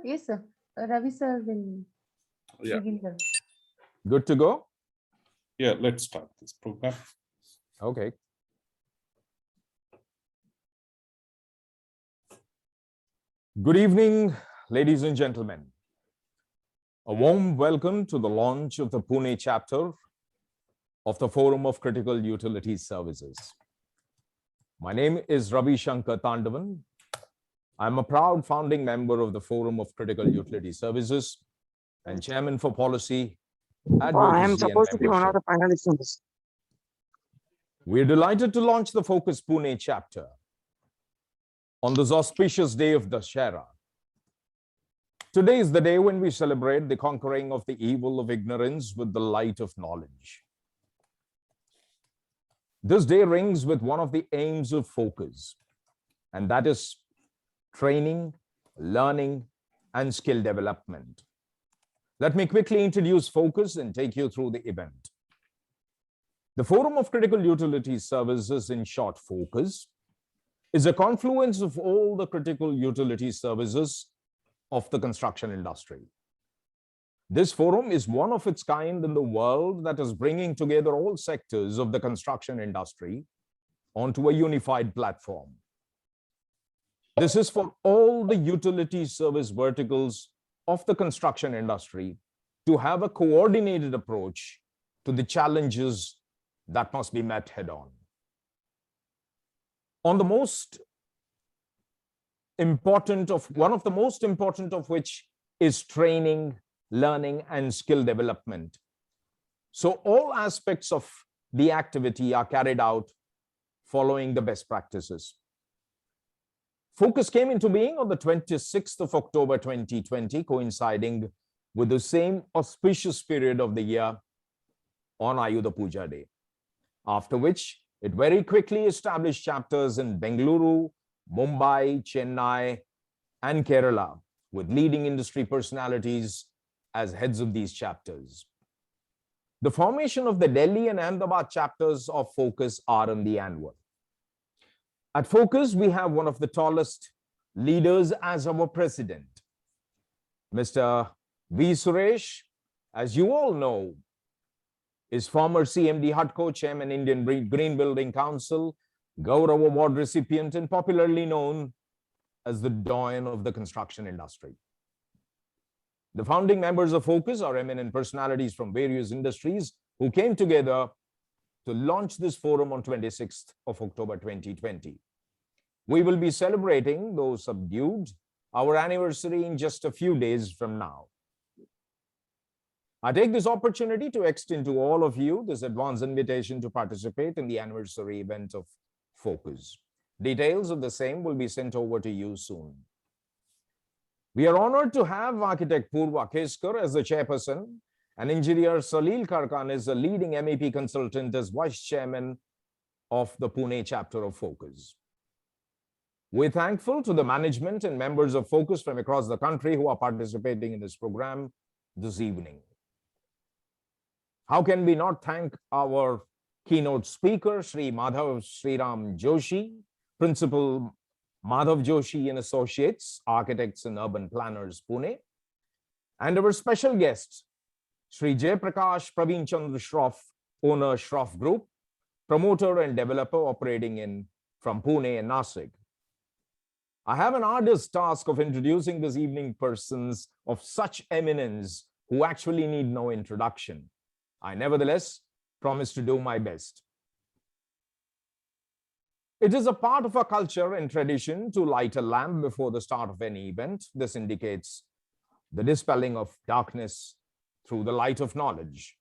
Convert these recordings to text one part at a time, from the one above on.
Yes, sir. Ravi sir will Yeah, begin the. Good to go? yeah, let's start this program. Okay. Good evening, ladies and gentlemen. A warm welcome to the launch of the Pune chapter of the Forum of Critical Utility Services. My name is Ravi Shankar Tandavan. I'm a proud founding member of the Forum of Critical Utility Services and chairman for policy, I am advocacy, and supposed to be one of membership. the finalists in this. We're delighted to launch the Focus Pune chapter on this auspicious day of Dashera. Today is the day when we celebrate the conquering of the evil of ignorance with the light of knowledge. This day rings with one of the aims of Focus, and that is training, learning, and skill development. Let me quickly introduce Focus and take you through the event. The Forum of Critical Utility Services, in short Focus, is a confluence of all the critical utility services of the construction industry. This forum is one of its kind in the world that is bringing together all sectors of the construction industry onto a unified platform. This is for all the utility service verticals of the construction industry to have a coordinated approach to the challenges that must be met head on. One of the most important of which is training, learning, and skill development. So all aspects of the activity are carried out following the best practices. Focus came into being on the 26th of October 2020, coinciding with the same auspicious period of the year on Ayudha Puja Day, after which it very quickly established chapters in Bengaluru, Mumbai, Chennai, and Kerala, with leading industry personalities as heads of these chapters. The formation of the Delhi and Ahmedabad chapters of Focus are on the anvil. At Focus, we have one of the tallest leaders as our president, Mr. V. Suresh. As you all know, is former CMD HUDCO, Chairman, Indian Green Building Council, Gaurav Award recipient, and popularly known as the Doyen of the construction industry. The founding members of Focus are eminent personalities from various industries who came together to launch this forum on 26th of October 2020. We will be celebrating, though subdued, our anniversary in just a few days from now. I take this opportunity to extend to all of you this advance invitation to participate in the anniversary event of Focus. Details of the same will be sent over to you soon. We are honored to have architect Purva Keskar as the chairperson and engineer Salil Karkan is a leading MEP consultant as vice chairman of the Pune chapter of Focus. We're thankful to the management and members of Focus from across the country who are participating in this program this evening. How can we not thank our keynote speaker, Sri Madhav Sriram Joshi, Principal Madhav Joshi and Associates, Architects and Urban Planners, Pune, and our special guest, Sri Jayaprakash Praveen Chandra Shroff, owner Shroff Group, promoter and developer operating from Pune and Nasik. I have an arduous task of introducing this evening persons of such eminence who actually need no introduction. I nevertheless promise to do my best. It is a part of our culture and tradition to light a lamp before the start of any event. This indicates the dispelling of darkness through the light of knowledge.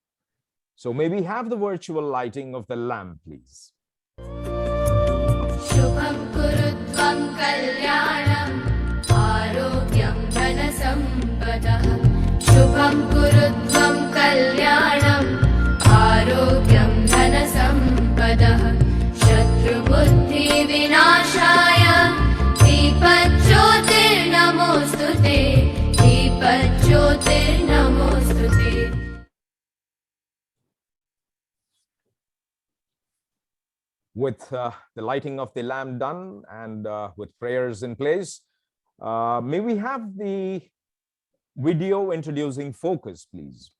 So may we have the virtual lighting of the lamp, please. Shubham kurutvam kalyanam arogyam dhanasampada. Shubham kurutvam kalyanam arogyam dhanasampada. Shatru buddhi vinashaya deepajyotir namostute. Deepajyotir namostute. With the lighting of the lamp done and with prayers in place, may we have the Video introducing focus, please.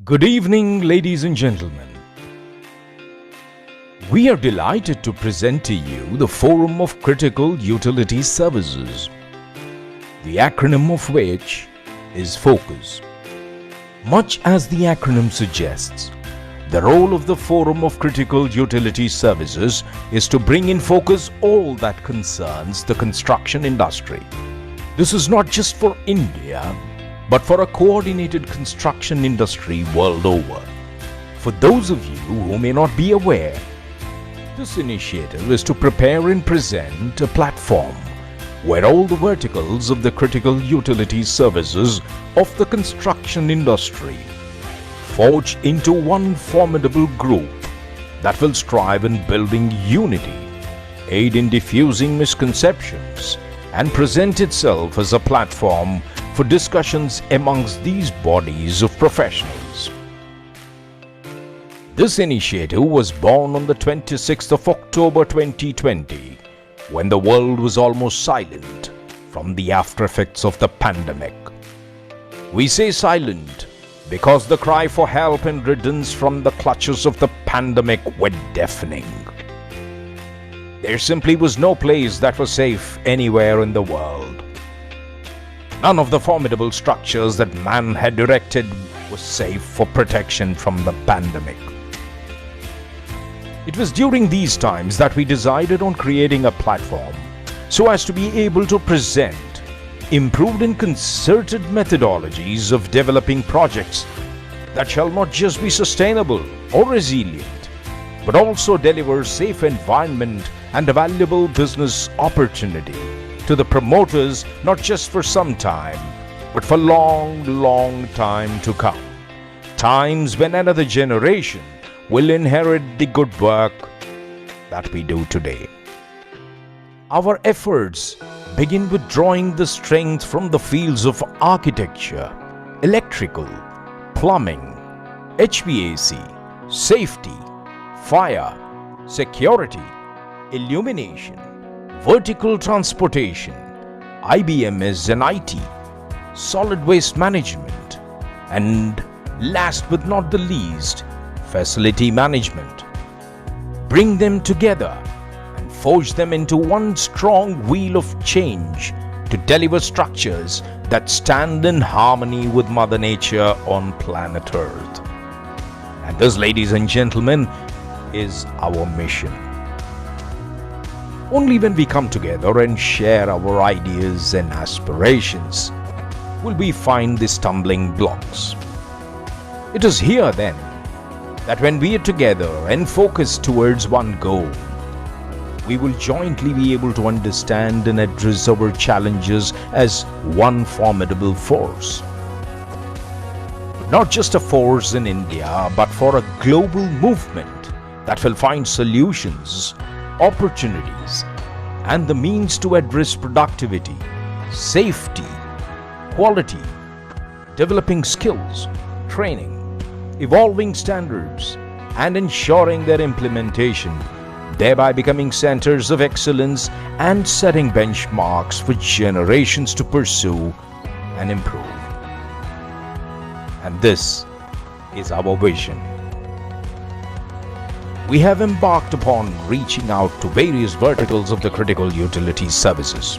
Good evening, ladies and gentlemen. We are delighted to present to you the Forum of Critical Utility Services, the acronym of which is FOCUS. Much as the acronym suggests, the role of the Forum of Critical Utility Services is to bring in focus all that concerns the construction industry. This is not just for India, but for a coordinated construction industry world over. For those of you who may not be aware, this initiative is to prepare and present a platform where all the verticals of the critical utility services of the construction industry forge into one formidable group that will strive in building unity, aid in diffusing misconceptions, and present itself as a platform for discussions amongst these bodies of professionals. This initiative was born on the 26th of October 2020, when the world was almost silent from the after effects of the pandemic. We say silent because the cry for help and riddance from the clutches of the pandemic were deafening. There simply was no place that was safe anywhere in the world. None of the formidable structures that man had erected was safe for protection from the pandemic. It was during these times that we decided on creating a platform so as to be able to present improved and concerted methodologies of developing projects that shall not just be sustainable or resilient, but also deliver safe environment and a valuable business opportunity to the promoters, not just for some time, but for long time to come. Times when another generation will inherit the good work that we do today. Our efforts begin with drawing the strength from the fields of architecture, electrical, plumbing, HVAC, safety, fire, security, illumination, vertical transportation, IBMS and IT, solid waste management, and last but not the least, facility management. Bring them together and forge them into one strong wheel of change to deliver structures that stand in harmony with Mother Nature on planet Earth. And this, ladies and gentlemen, is our mission. Only when we come together and share our ideas and aspirations will we find the stumbling blocks. It is here then that when we are together and focused towards one goal, we will jointly be able to understand and address our challenges as one formidable force. Not just a force in India, but for a global movement that will find solutions, opportunities, and the means to address productivity, safety, quality, developing skills, training, evolving standards, and ensuring their implementation, thereby becoming centers of excellence and setting benchmarks for generations to pursue and improve. And this is our vision. We have embarked upon reaching out to various verticals of the critical utility services.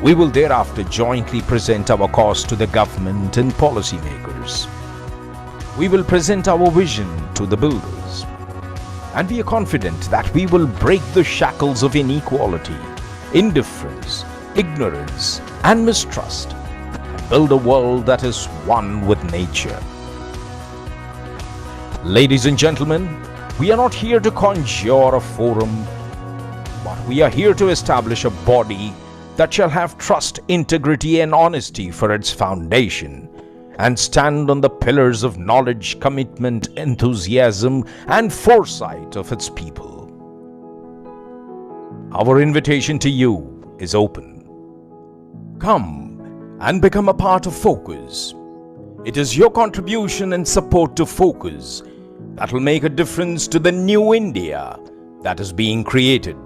We will thereafter jointly present our cause to the government and policymakers. We will present our vision to the builders, and we are confident that we will break the shackles of inequality, indifference, ignorance, and mistrust, and build a world that is one with nature. Ladies and gentlemen, we are not here to conjure a forum, but we are here to establish a body that shall have trust, integrity, and honesty for its foundation, and stand on the pillars of knowledge, commitment, enthusiasm, and foresight of its people. Our invitation to you is open. Come and become a part of Focus. It is your contribution and support to Focus that will make a difference to the new India that is being created.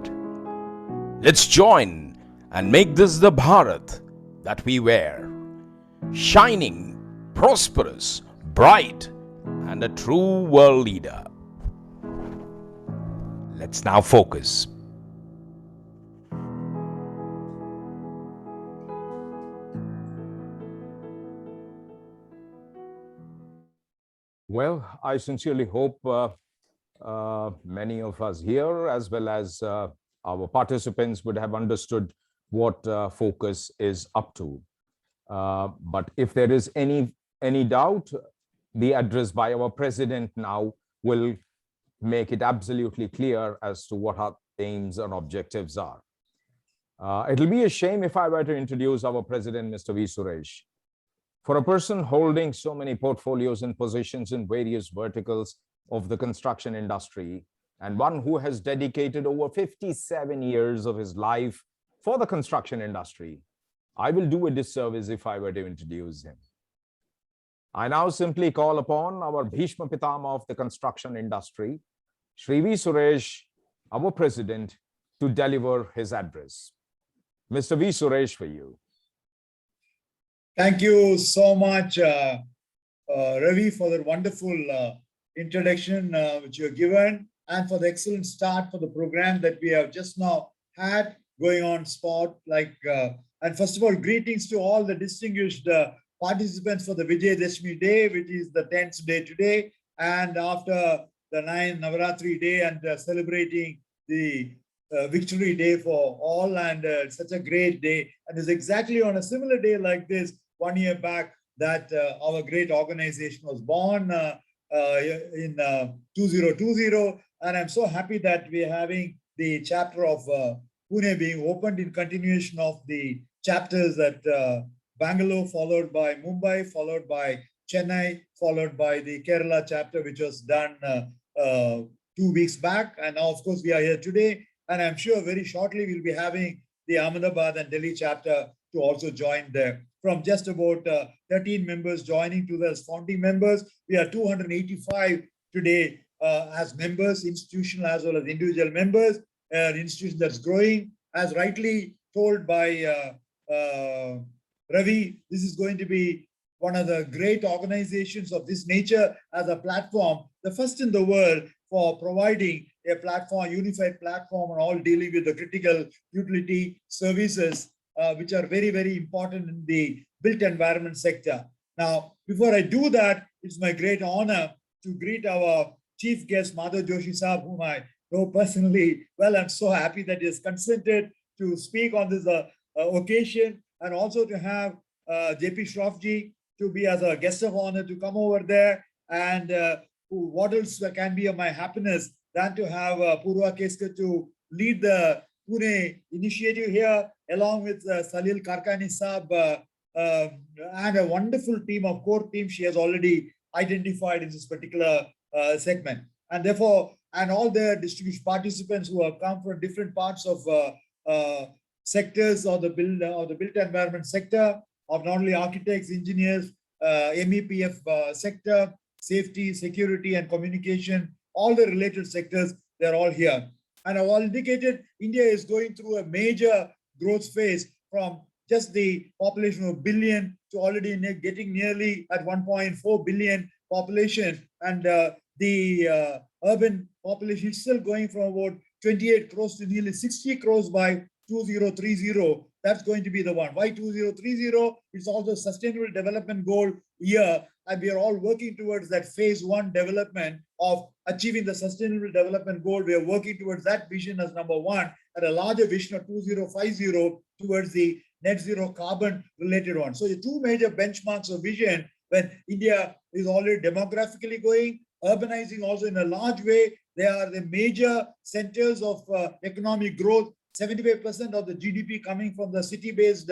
Let's join and make this the Bharat that we wear. Shining, prosperous, bright, and a true world leader. Let's now focus. Well, I sincerely hope many of us here, as well as our participants, would have understood what Focus is up to. But if there is any doubt, the address by our president now will make it absolutely clear as to what our aims and objectives are. It'll be a shame if I were to introduce our president, Mr. V. Suresh. For a person holding so many portfolios and positions in various verticals of the construction industry, and one who has dedicated over 57 years of his life for the construction industry, I will do a disservice if I were to introduce him. I now simply call upon our Bhishma Pitama of the construction industry, Shri V. Suresh, our president, to deliver his address. Mr. V. Suresh, for you. Thank you so much, Ravi, for that wonderful introduction which you have given, and for the excellent start for the program that we have just now had going on spot. And first of all, greetings to all the distinguished participants for the Vijayadashmi Day, which is the 10th day today, and after the 9th Navaratri Day, and celebrating the Victory Day for all, and such a great day. And it's exactly on a similar day like this, 1 year back, that our great organization was born in 2020. And I'm so happy that we're having the chapter of Pune being opened in continuation of the chapters at Bangalore, followed by Mumbai, followed by Chennai, followed by the Kerala chapter, which was done 2 weeks back. And now, of course, we are here today. And I'm sure very shortly we'll be having the Ahmedabad and Delhi chapter to also join there. From just about 13 members joining to the founding members, we are 285 today as members, institutional as well as individual members. An institution that's growing, as rightly told by Ravi. This is going to be one of the great organizations of this nature as a platform, the first in the world for providing a platform, unified platform on all dealing with the critical utility services, which are very, very important in the built environment sector. Now, before I do that, it's my great honor to greet our chief guest, Madhav Joshi Saab, whom I know personally well. I'm so happy that he has consented to speak on this occasion, and also to have JP Shroffji to be as a guest of honor to come over there. And what else can be of my happiness than to have Purva Keskar to lead the Pune initiative here, along with Salil Karkani Saab, and a wonderful team of core team she has already identified in this particular segment. And therefore, and all the distinguished participants who have come from different parts of sectors of the built environment sector, of not only architects, engineers, MEPF sector, safety, security, and communication, all the related sectors, they're all here. And I've all indicated, India is going through a major growth phase from just the population of 1 billion to already getting nearly at 1.4 billion population. And the urban population is still going from about 28 crores to nearly 60 crores by 2030. That's going to be the one. Why 2030? It's also Sustainable Development Goal year, and we are all working towards that phase 1 development of achieving the Sustainable Development Goal. We are working towards that vision as number 1, and a larger vision of 2050 towards the net zero carbon related one. So the 2 major benchmarks of vision, when India is already demographically going, urbanizing also in a large way, they are the major centers of economic growth. 75% of the GDP coming from the city-based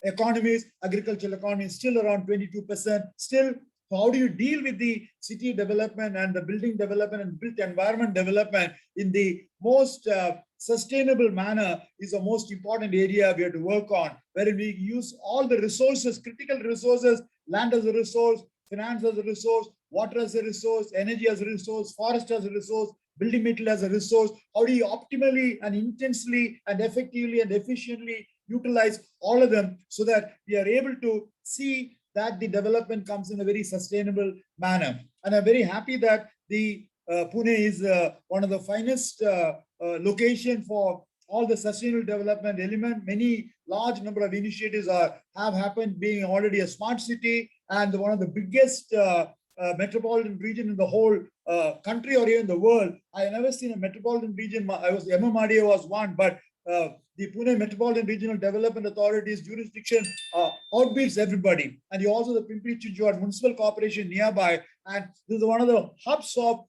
economies, agricultural economy is still around 22%. Still, how do you deal with the city development and the building development and built environment development in the most sustainable manner is the most important area we have to work on, wherein we use all the resources, critical resources, land as a resource, finance as a resource, water as a resource, energy as a resource, forest as a resource, building material as a resource. How do you optimally and intensely and effectively and efficiently utilize all of them so that we are able to see that the development comes in a very sustainable manner. And I'm very happy that the Pune is one of the finest location for all the sustainable development element. Many large number of initiatives have happened, being already a smart city and one of the biggest metropolitan region in the whole country or even the world. I have never seen a metropolitan region. MMRDA was one, but the Pune Metropolitan Regional Development Authority's jurisdiction outbids everybody. And you also the Pimpri-Chinchwad Municipal Corporation nearby. And this is one of the hubs of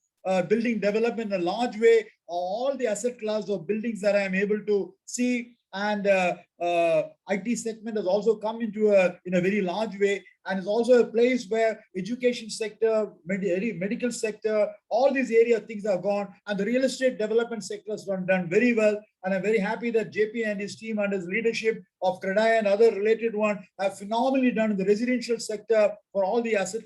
building development in a large way. All the asset class of buildings that I am able to see, and IT segment has also come into in a very large way, and is also a place where education sector, medical sector, all these area things have gone, and the real estate development sector has done very well. And I'm very happy that JP and his team under his leadership of Credai and other related one have phenomenally done in the residential sector for all the asset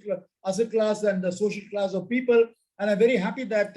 class and the social class of people. And I'm very happy that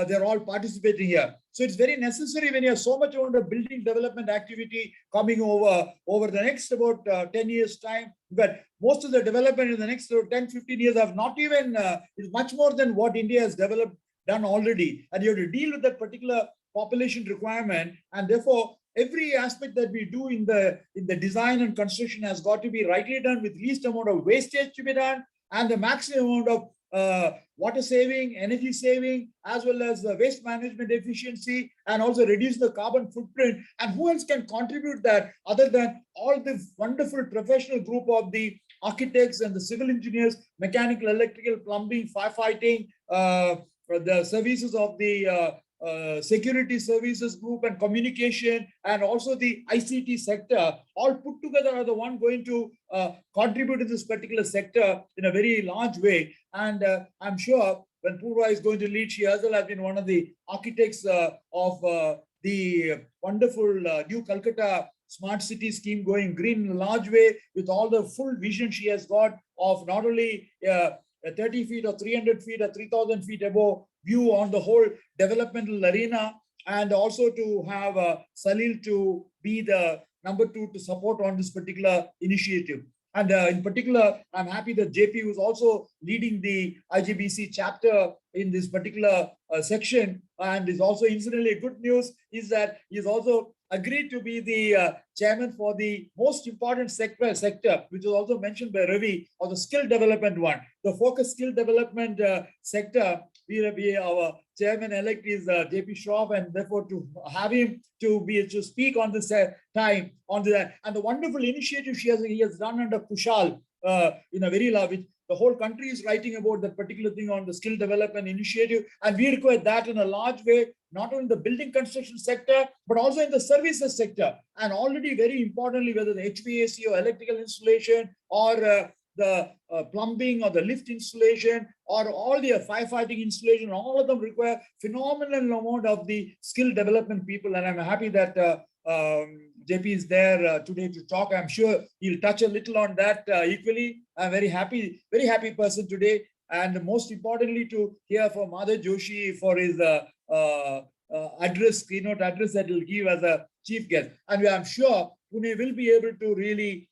they're all participating here. So it's very necessary when you have so much amount of building development activity coming over the next about 10 years time. But most of the development in the next 10, 15 years have not even, is much more than what India has done already. And you have to deal with that particular population requirement. And therefore, every aspect that we do in the design and construction has got to be rightly done with least amount of wastage to be done and the maximum amount of water saving, energy saving, as well as the waste management efficiency, and also reduce the carbon footprint. And who else can contribute that other than all the wonderful professional group of the architects and the civil engineers, mechanical, electrical, plumbing, firefighting, the services of the security services group and communication, and also the ICT sector, all put together are the one going to contribute to this particular sector in a very large way. And I'm sure when Purva is going to lead, she as well has been one of the architects of the wonderful new Calcutta smart city scheme going green in a large way, with all the full vision she has got of not only 30 feet or 300 feet or 3,000 feet above view on the whole developmental arena, and also to have Salil to be the number 2 to support on this particular initiative. And in particular, I'm happy that JP was also leading the IGBC chapter in this particular section. And is also incidentally good news is that he's also agreed to be the chairman for the most important sector, which was also mentioned by Ravi, or the skill development one. The focus skill development sector, our chairman-elect is JP Shroff, and therefore to have him to speak on this time on that, and the wonderful initiative he has done under Kushal in a very large. The whole country is writing about that particular thing on the skill development initiative, and we require that in a large way, not only in the building construction sector, but also in the services sector. And already very importantly, whether the HVAC or electrical installation or the plumbing or the lift installation or all the firefighting installation, all of them require phenomenal amount of the skill development people. And I'm happy that JP is there today to talk. I'm sure he'll touch a little on that equally. I'm very happy person today. And most importantly, to hear from Madhav Joshi for his keynote address that he'll give as a chief guest. And I'm sure Pune will be able to really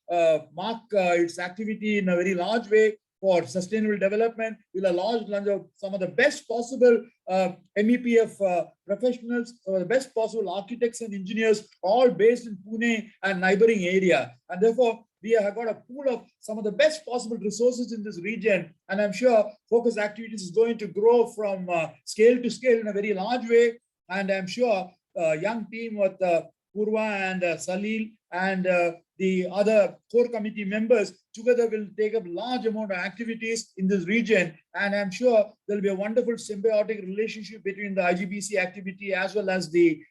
mark its activity in a very large way for sustainable development. We'll launch some of the best possible MEPF professionals, some of the best possible architects and engineers, all based in Pune and neighboring area. And therefore, we have got a pool of some of the best possible resources in this region. And I'm sure focus activities is going to grow from scale to scale in a very large way. And I'm sure young team with Purva and Salil and the other core committee members together will take up large amount of activities in this region. And I'm sure there'll be a wonderful symbiotic relationship between the IGBC activity as well as the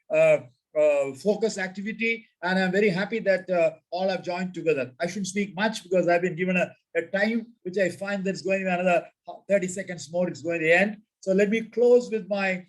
focus activity. And I'm very happy that all have joined together. I shouldn't speak much because I've been given a time which I find that's going to be another 30 seconds more. It's going to end. So let me close with my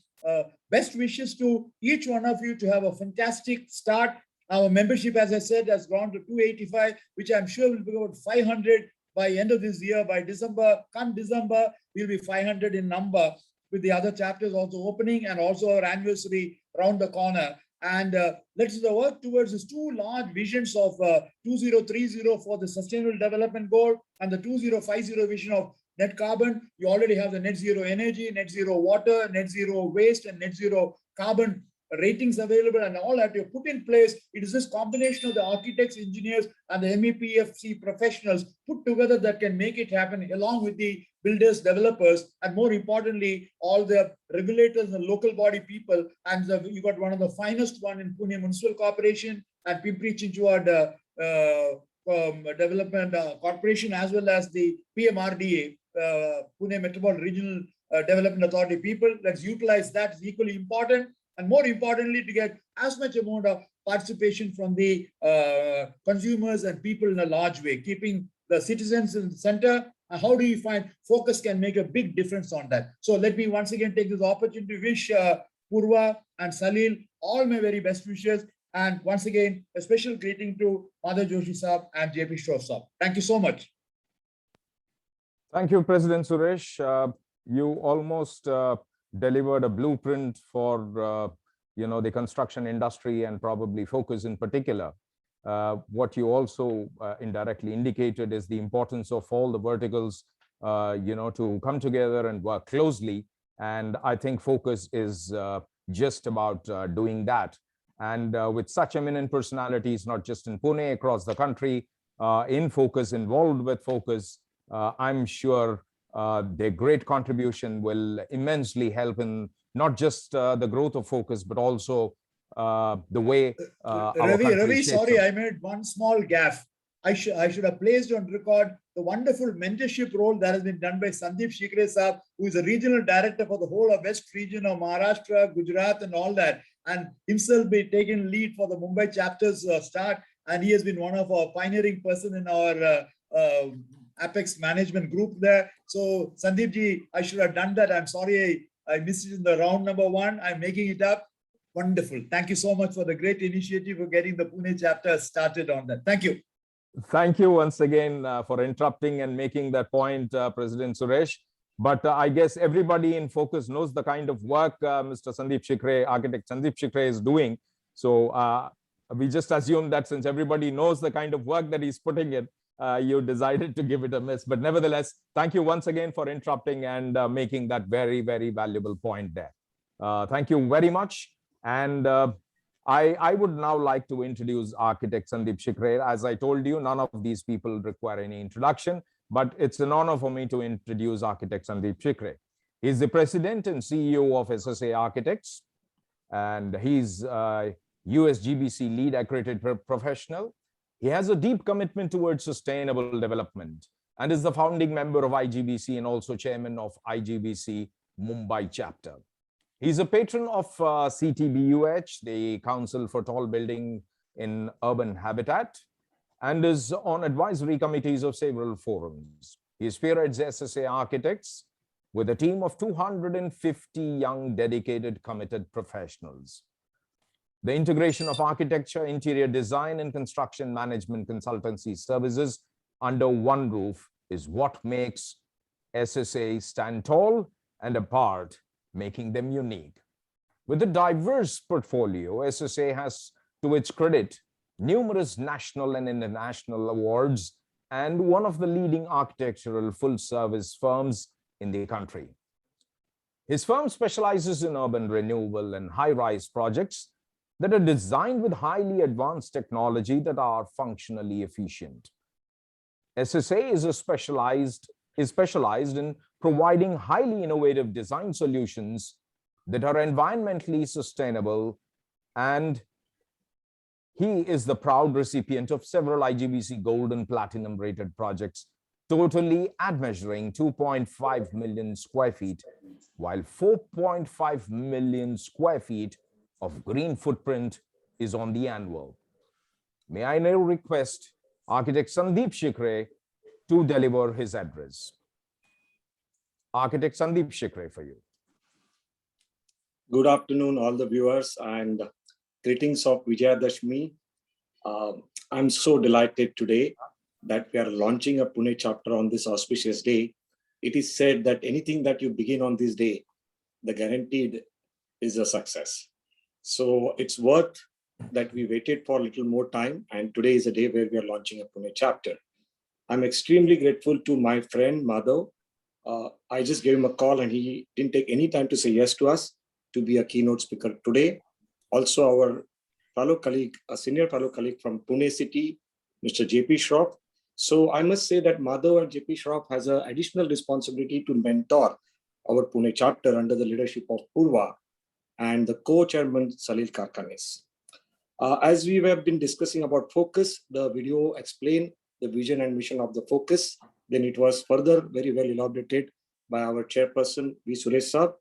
best wishes to each one of you to have a fantastic start. Our membership, as I said, has gone to 285, which I'm sure will be about 500 by end of this year. By December, come December, we'll be 500 in number, with the other chapters also opening, and also our anniversary around the corner. And let's work towards these two large visions of 2030 for the Sustainable Development Goal and the 2050 vision of net carbon. You already have the net zero energy, net zero water, net zero waste, and net zero carbon ratings available, and all that you put in place. It is this combination of the architects, engineers, and the MEPFC professionals put together that can make it happen, along with the builders, developers, and more importantly, all the regulators and local body people. And you got one of the finest one in Pune Municipal Corporation and Pimpri-Chinchwad Development Corporation, as well as the PMRDA, Pune Metropolitan Regional Development Authority people. Let's utilize that. It's equally important. And more importantly, to get as much amount of participation from the consumers and people in a large way, keeping the citizens in the center. And how do you find focus can make a big difference on that? So let me once again take this opportunity to wish Purva and Salil all my very best wishes. And once again, a special greeting to Madhav Joshi Saab and JP Shroff Saab. Thank you so much. Thank you, President Suresh. You almost delivered a blueprint for the construction industry, and probably focus in particular. What you also indirectly indicated is the importance of all the verticals to come together and work closely, and I think focus is just about doing that. And with such eminent personalities, not just in Pune, across the country, in focus, involved with focus, I'm sure their great contribution will immensely help in not just the growth of focus, but also the way Ravi, sorry, I made one small gaffe. I should have placed on record the wonderful mentorship role that has been done by Sandeep Shikre Saab, who is a regional director for the whole of West region of Maharashtra, Gujarat, and all that, and himself be taking lead for the Mumbai chapters start. And he has been one of our pioneering person in our Apex management group there. So Sandeep ji, I should have done that. I'm sorry, I missed it in the round number one. I'm making it up. Wonderful. Thank you so much for the great initiative for getting the Pune chapter started on that. Thank you. Thank you once again for interrupting and making that point, President Suresh. But I guess everybody in focus knows the kind of work Mr. Sandeep Shikre, architect Sandeep Shikre, is doing. So we just assume that since everybody knows the kind of work that he's putting in, you decided to give it a miss. But nevertheless, thank you once again for interrupting and making that very, very valuable point there. Thank you very much. And I would now like to introduce architect Sandeep Shikre. As I told you, none of these people require any introduction, but it's an honor for me to introduce architect Sandeep Shikre. He's the president and CEO of SSA Architects, and he's USGBC lead accredited professional. He has a deep commitment towards sustainable development and is the founding member of IGBC and also chairman of IGBC Mumbai chapter. He's a patron of CTBUH, the Council for Tall Building in Urban Habitat, and is on advisory committees of several forums. He spearheads SSA Architects with a team of 250 young, dedicated, committed professionals. The integration of architecture, interior design, and construction management consultancy services under one roof is what makes SSA stand tall and apart, making them unique. With a diverse portfolio, SSA has, to its credit, numerous national and international awards and one of the leading architectural full-service firms in the country. His firm specializes in urban renewal and high-rise projects that are designed with highly advanced technology that are functionally efficient. SSA is specialized in providing highly innovative design solutions that are environmentally sustainable, and he is the proud recipient of several IGBC Gold and Platinum rated projects, totally at measuring 2.5 million square feet, while 4.5 million square feet of green footprint is on the annual. May I now request architect Sandeep Shikre to deliver his address. Architect Sandeep Shikre for you. Good afternoon, all the viewers, and greetings of Vijayadashmi. I'm so delighted today that we are launching a Pune chapter on this auspicious day. It is said that anything that you begin on this day, the guaranteed is a success. So it's worth that we waited for a little more time, and today is a day where we are launching a Pune chapter. I'm extremely grateful to my friend Madhav. I just gave him a call and he didn't take any time to say yes to us to be a keynote speaker today. Also, our fellow colleague, a senior fellow colleague from Pune City, Mr. JP Shroff. So I must say that Madhav and JP Shroff has an additional responsibility to mentor our Pune chapter under the leadership of Purva and the co-chairman Salil Karkanis. As we have been discussing about focus, the video explained the vision and mission of the focus. Then it was further very well elaborated by our chairperson, V. Suresh Saab.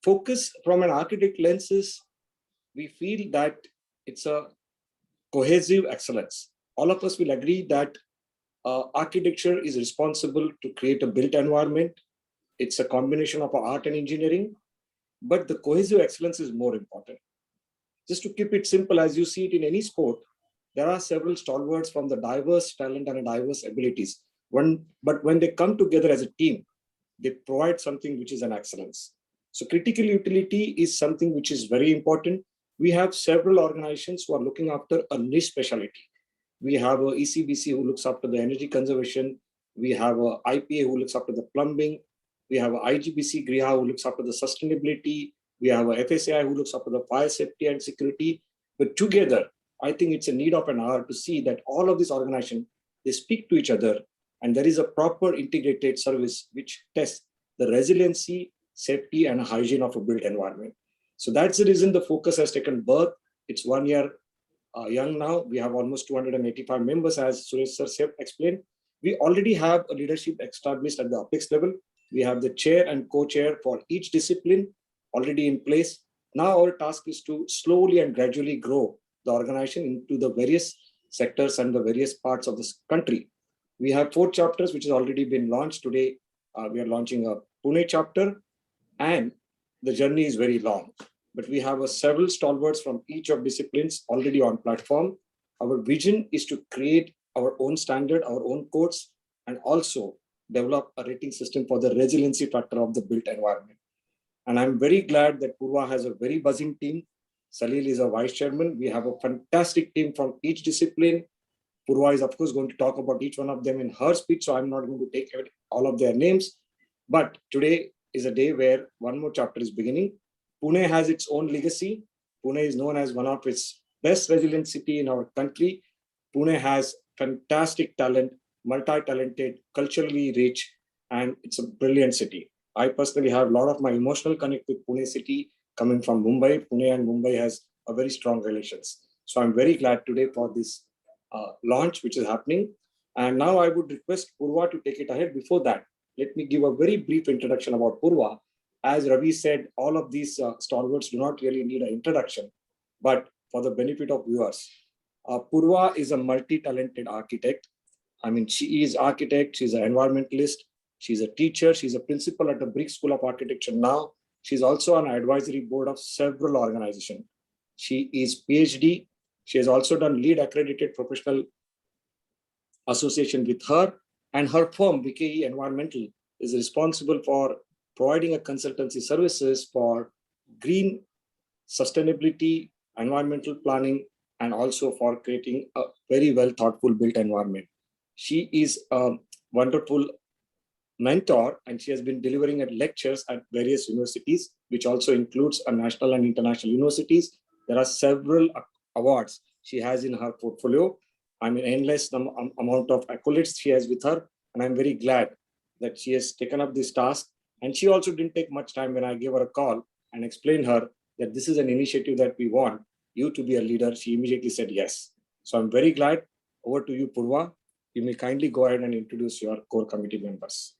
Focus from an architect lens is, we feel that it's a cohesive excellence. All of us will agree that architecture is responsible to create a built environment. It's a combination of art and engineering, but the cohesive excellence is more important. Just to keep it simple, as you see it in any sport, there are several stalwarts from the diverse talent and diverse abilities. But when they come together as a team, they provide something which is an excellence. So critical utility is something which is very important. We have several organizations who are looking after a niche specialty. We have a ECBC who looks after the energy conservation. We have a IPA who looks after the plumbing. We have a IGBC Griha who looks after the sustainability. We have a FSAI who looks after the fire safety and security. But together, I think it's a need of an hour to see that all of these organizations, they speak to each other, and there is a proper integrated service which tests the resiliency, safety, and hygiene of a built environment. So that's the reason the focus has taken birth. It's 1 year young now. We have almost 285 members, as Suresh sir explained. We already have a leadership established at the apex level. We have the chair and co-chair for each discipline already in place. Now our task is to slowly and gradually grow the organization into the various sectors and the various parts of this country. We have 4 chapters which has already been launched. Today, we are launching a Pune chapter, and the journey is very long. But we have several stalwarts from each of disciplines already on platform. Our vision is to create our own standard, our own codes, and also develop a rating system for the resiliency factor of the built environment. And I'm very glad that Purva has a very buzzing team. Salil is a vice chairman. We have a fantastic team from each discipline. Purva is, of course, going to talk about each one of them in her speech, so I'm not going to take all of their names. But today is a day where one more chapter is beginning. Pune has its own legacy. Pune is known as one of its best resilient city in our country. Pune has fantastic talent, multi-talented, culturally rich, and it's a brilliant city. I personally have a lot of my emotional connect with Pune city coming from Mumbai. Pune and Mumbai has a very strong relations. So I'm very glad today for this launch which is happening. And now I would request Purva to take it ahead. Before that, let me give a very brief introduction about Purva. As Ravi said, all of these stalwarts do not really need an introduction, but for the benefit of viewers, Purva is a multi-talented architect. I mean, she is architect, she's an environmentalist, she's a teacher, she's a principal at the Brick School of Architecture now. She's also on advisory board of several organizations. She is PhD. She has also done lead accredited professional association with her, and her firm, VKE Environmental, is responsible for providing a consultancy services for green sustainability, environmental planning, and also for creating a very well thoughtful built environment. She is a wonderful mentor, and she has been delivering at lectures at various universities, which also includes a national and international universities. There are several awards she has in her portfolio. I mean, endless amount of accolades she has with her, and I'm very glad that she has taken up this task. And she also didn't take much time when I gave her a call and explained her that this is an initiative that we want you to be a leader. She immediately said yes. So I'm very glad. Over to you, Purva. You may kindly go ahead and introduce your core committee members.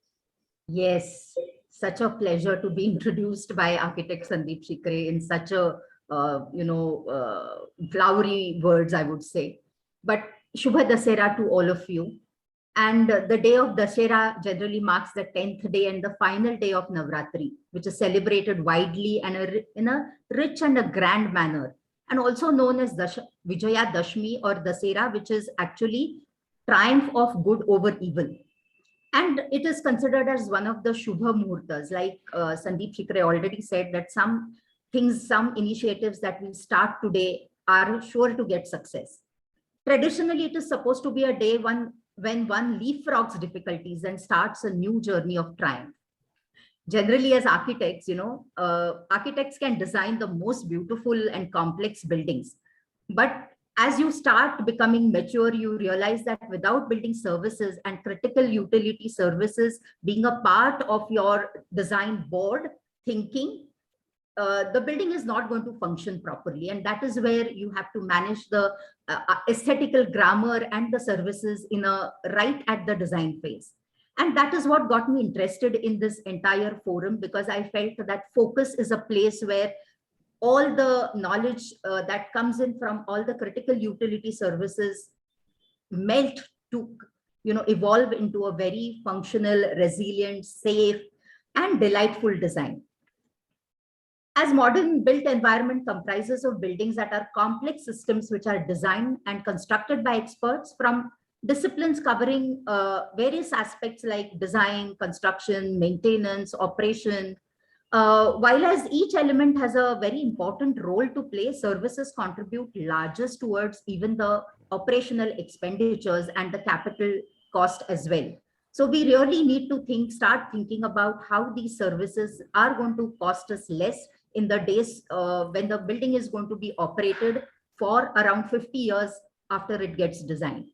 Yes, such a pleasure to be introduced by architect Sandeep Shikre in such a flowery words, I would say. But Shubha Dasera to all of you. And the day of Dashera generally marks the 10th day and the final day of Navratri, which is celebrated widely and in a rich and a grand manner, and also known as Vijaya Dashmi or Dasera, which is actually triumph of good over evil. And it is considered as one of the Shubha Muhurtas, like Sandeep Shikre already said, that some things, some initiatives that we start today are sure to get success. Traditionally, it is supposed to be a day when one leapfrogs difficulties and starts a new journey of triumph. Generally, as architects, architects can design the most beautiful and complex buildings. But as you start becoming mature, you realize that without building services and critical utility services being a part of your design board thinking, the building is not going to function properly. And that is where you have to manage the aesthetical grammar and the services in a right at the design phase. And that is what got me interested in this entire forum, because I felt that focus is a place where all the knowledge that comes in from all the critical utility services melt to evolve into a very functional, resilient, safe, and delightful design. As modern built environment comprises of buildings that are complex systems which are designed and constructed by experts from disciplines covering various aspects like design, construction, maintenance, operation. While as each element has a very important role to play, services contribute largest towards even the operational expenditures and the capital cost as well. So we really need to start thinking about how these services are going to cost us less in the days when the building is going to be operated for around 50 years after it gets designed.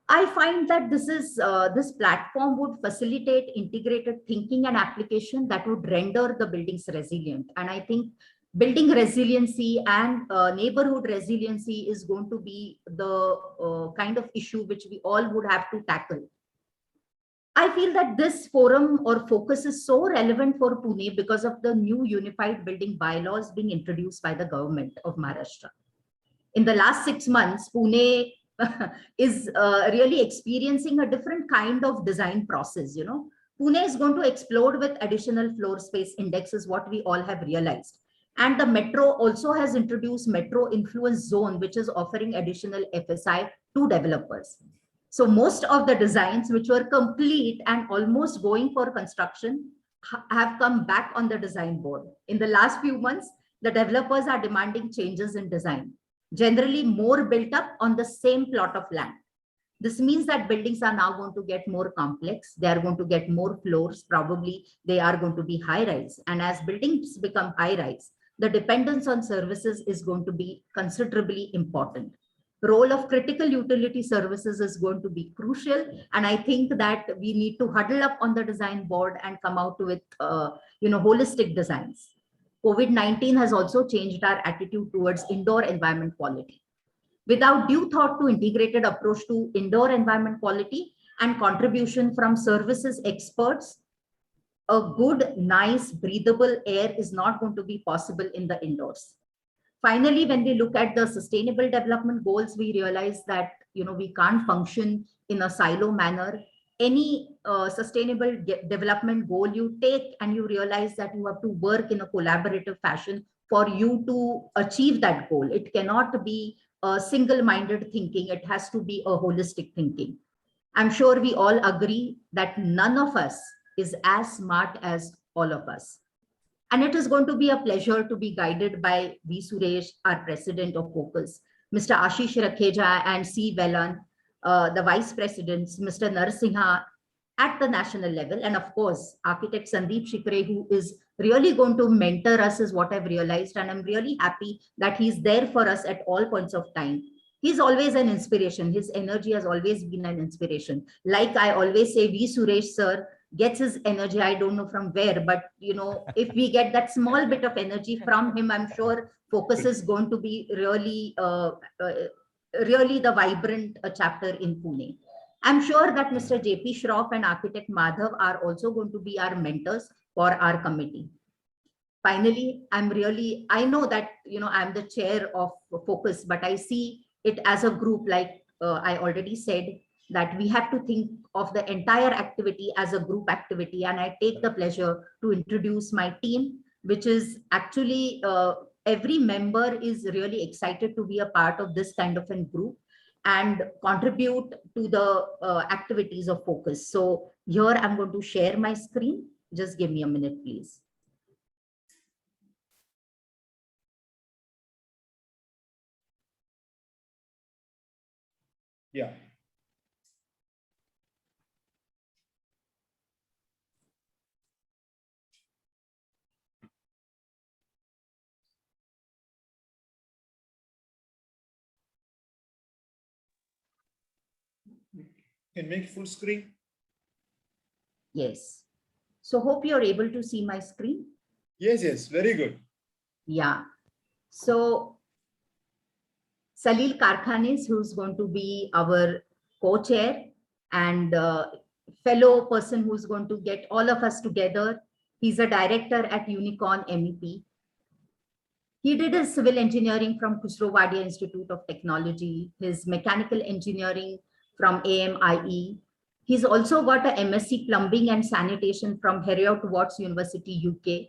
I find that this platform would facilitate integrated thinking and application that would render the buildings resilient. And I think building resiliency and neighborhood resiliency is going to be the kind of issue which we all would have to tackle. I feel that this forum or focus is so relevant for Pune because of the new unified building bylaws being introduced by the government of Maharashtra. In the last 6 months, Pune is really experiencing a different kind of design process. Pune is going to explode with additional floor space indexes, what we all have realized. And the metro also has introduced metro influence zone, which is offering additional FSI to developers. So most of the designs which were complete and almost going for construction have come back on the design board. In the last few months, the developers are demanding changes in design, generally more built up on the same plot of land. This means that buildings are now going to get more complex. They are going to get more floors. Probably they are going to be high rise. And as buildings become high rise, the dependence on services is going to be considerably important. Role of critical utility services is going to be crucial. And I think that we need to huddle up on the design board and come out with holistic designs. COVID-19 has also changed our attitude towards indoor environment quality. Without due thought to integrated approach to indoor environment quality and contribution from services experts, a good, nice, breathable air is not going to be possible in the indoors. Finally, when we look at the sustainable development goals, we realize that we can't function in a silo manner. Any sustainable development goal you take and you realize that you have to work in a collaborative fashion for you to achieve that goal. It cannot be a single-minded thinking. It has to be a holistic thinking. I'm sure we all agree that none of us is as smart as all of us. And it is going to be a pleasure to be guided by V. Suresh, our president of Focus, Mr. Ashish Rakheja and C. Velan, the vice presidents, Mr. Narsingha at the national level. And of course, architect Sandeep Shikre, who is really going to mentor us is what I've realized. And I'm really happy that he's there for us at all points of time. He's always an inspiration. His energy has always been an inspiration. Like I always say, V. Suresh sir gets his energy, I don't know from where, but if we get that small bit of energy from him, I'm sure Focus is going to be really the vibrant chapter in Pune. I'm sure that Mr. JP Shroff and architect Madhav are also going to be our mentors for our committee. Finally, I know that I'm the chair of Focus, but I see it as a group, like I already said. that we have to think of the entire activity as a group activity. And I take the pleasure to introduce my team, which is actually every member is really excited to be a part of this kind of a group and contribute to the activities of focus. So here I'm going to share my screen. Just give me a minute, please. Yeah. Can make full screen. Yes. So hope you're able to see my screen. Yes, yes, very good. Yeah. So Salil Karkhanis, who's going to be our co-chair and fellow person who's going to get all of us together. He's a director at Unicorn MEP. He did his civil engineering from Khusrowadia Institute of Technology, his mechanical engineering from AMIE. He's also got a MSc Plumbing and Sanitation from Heriot-Watt University, UK.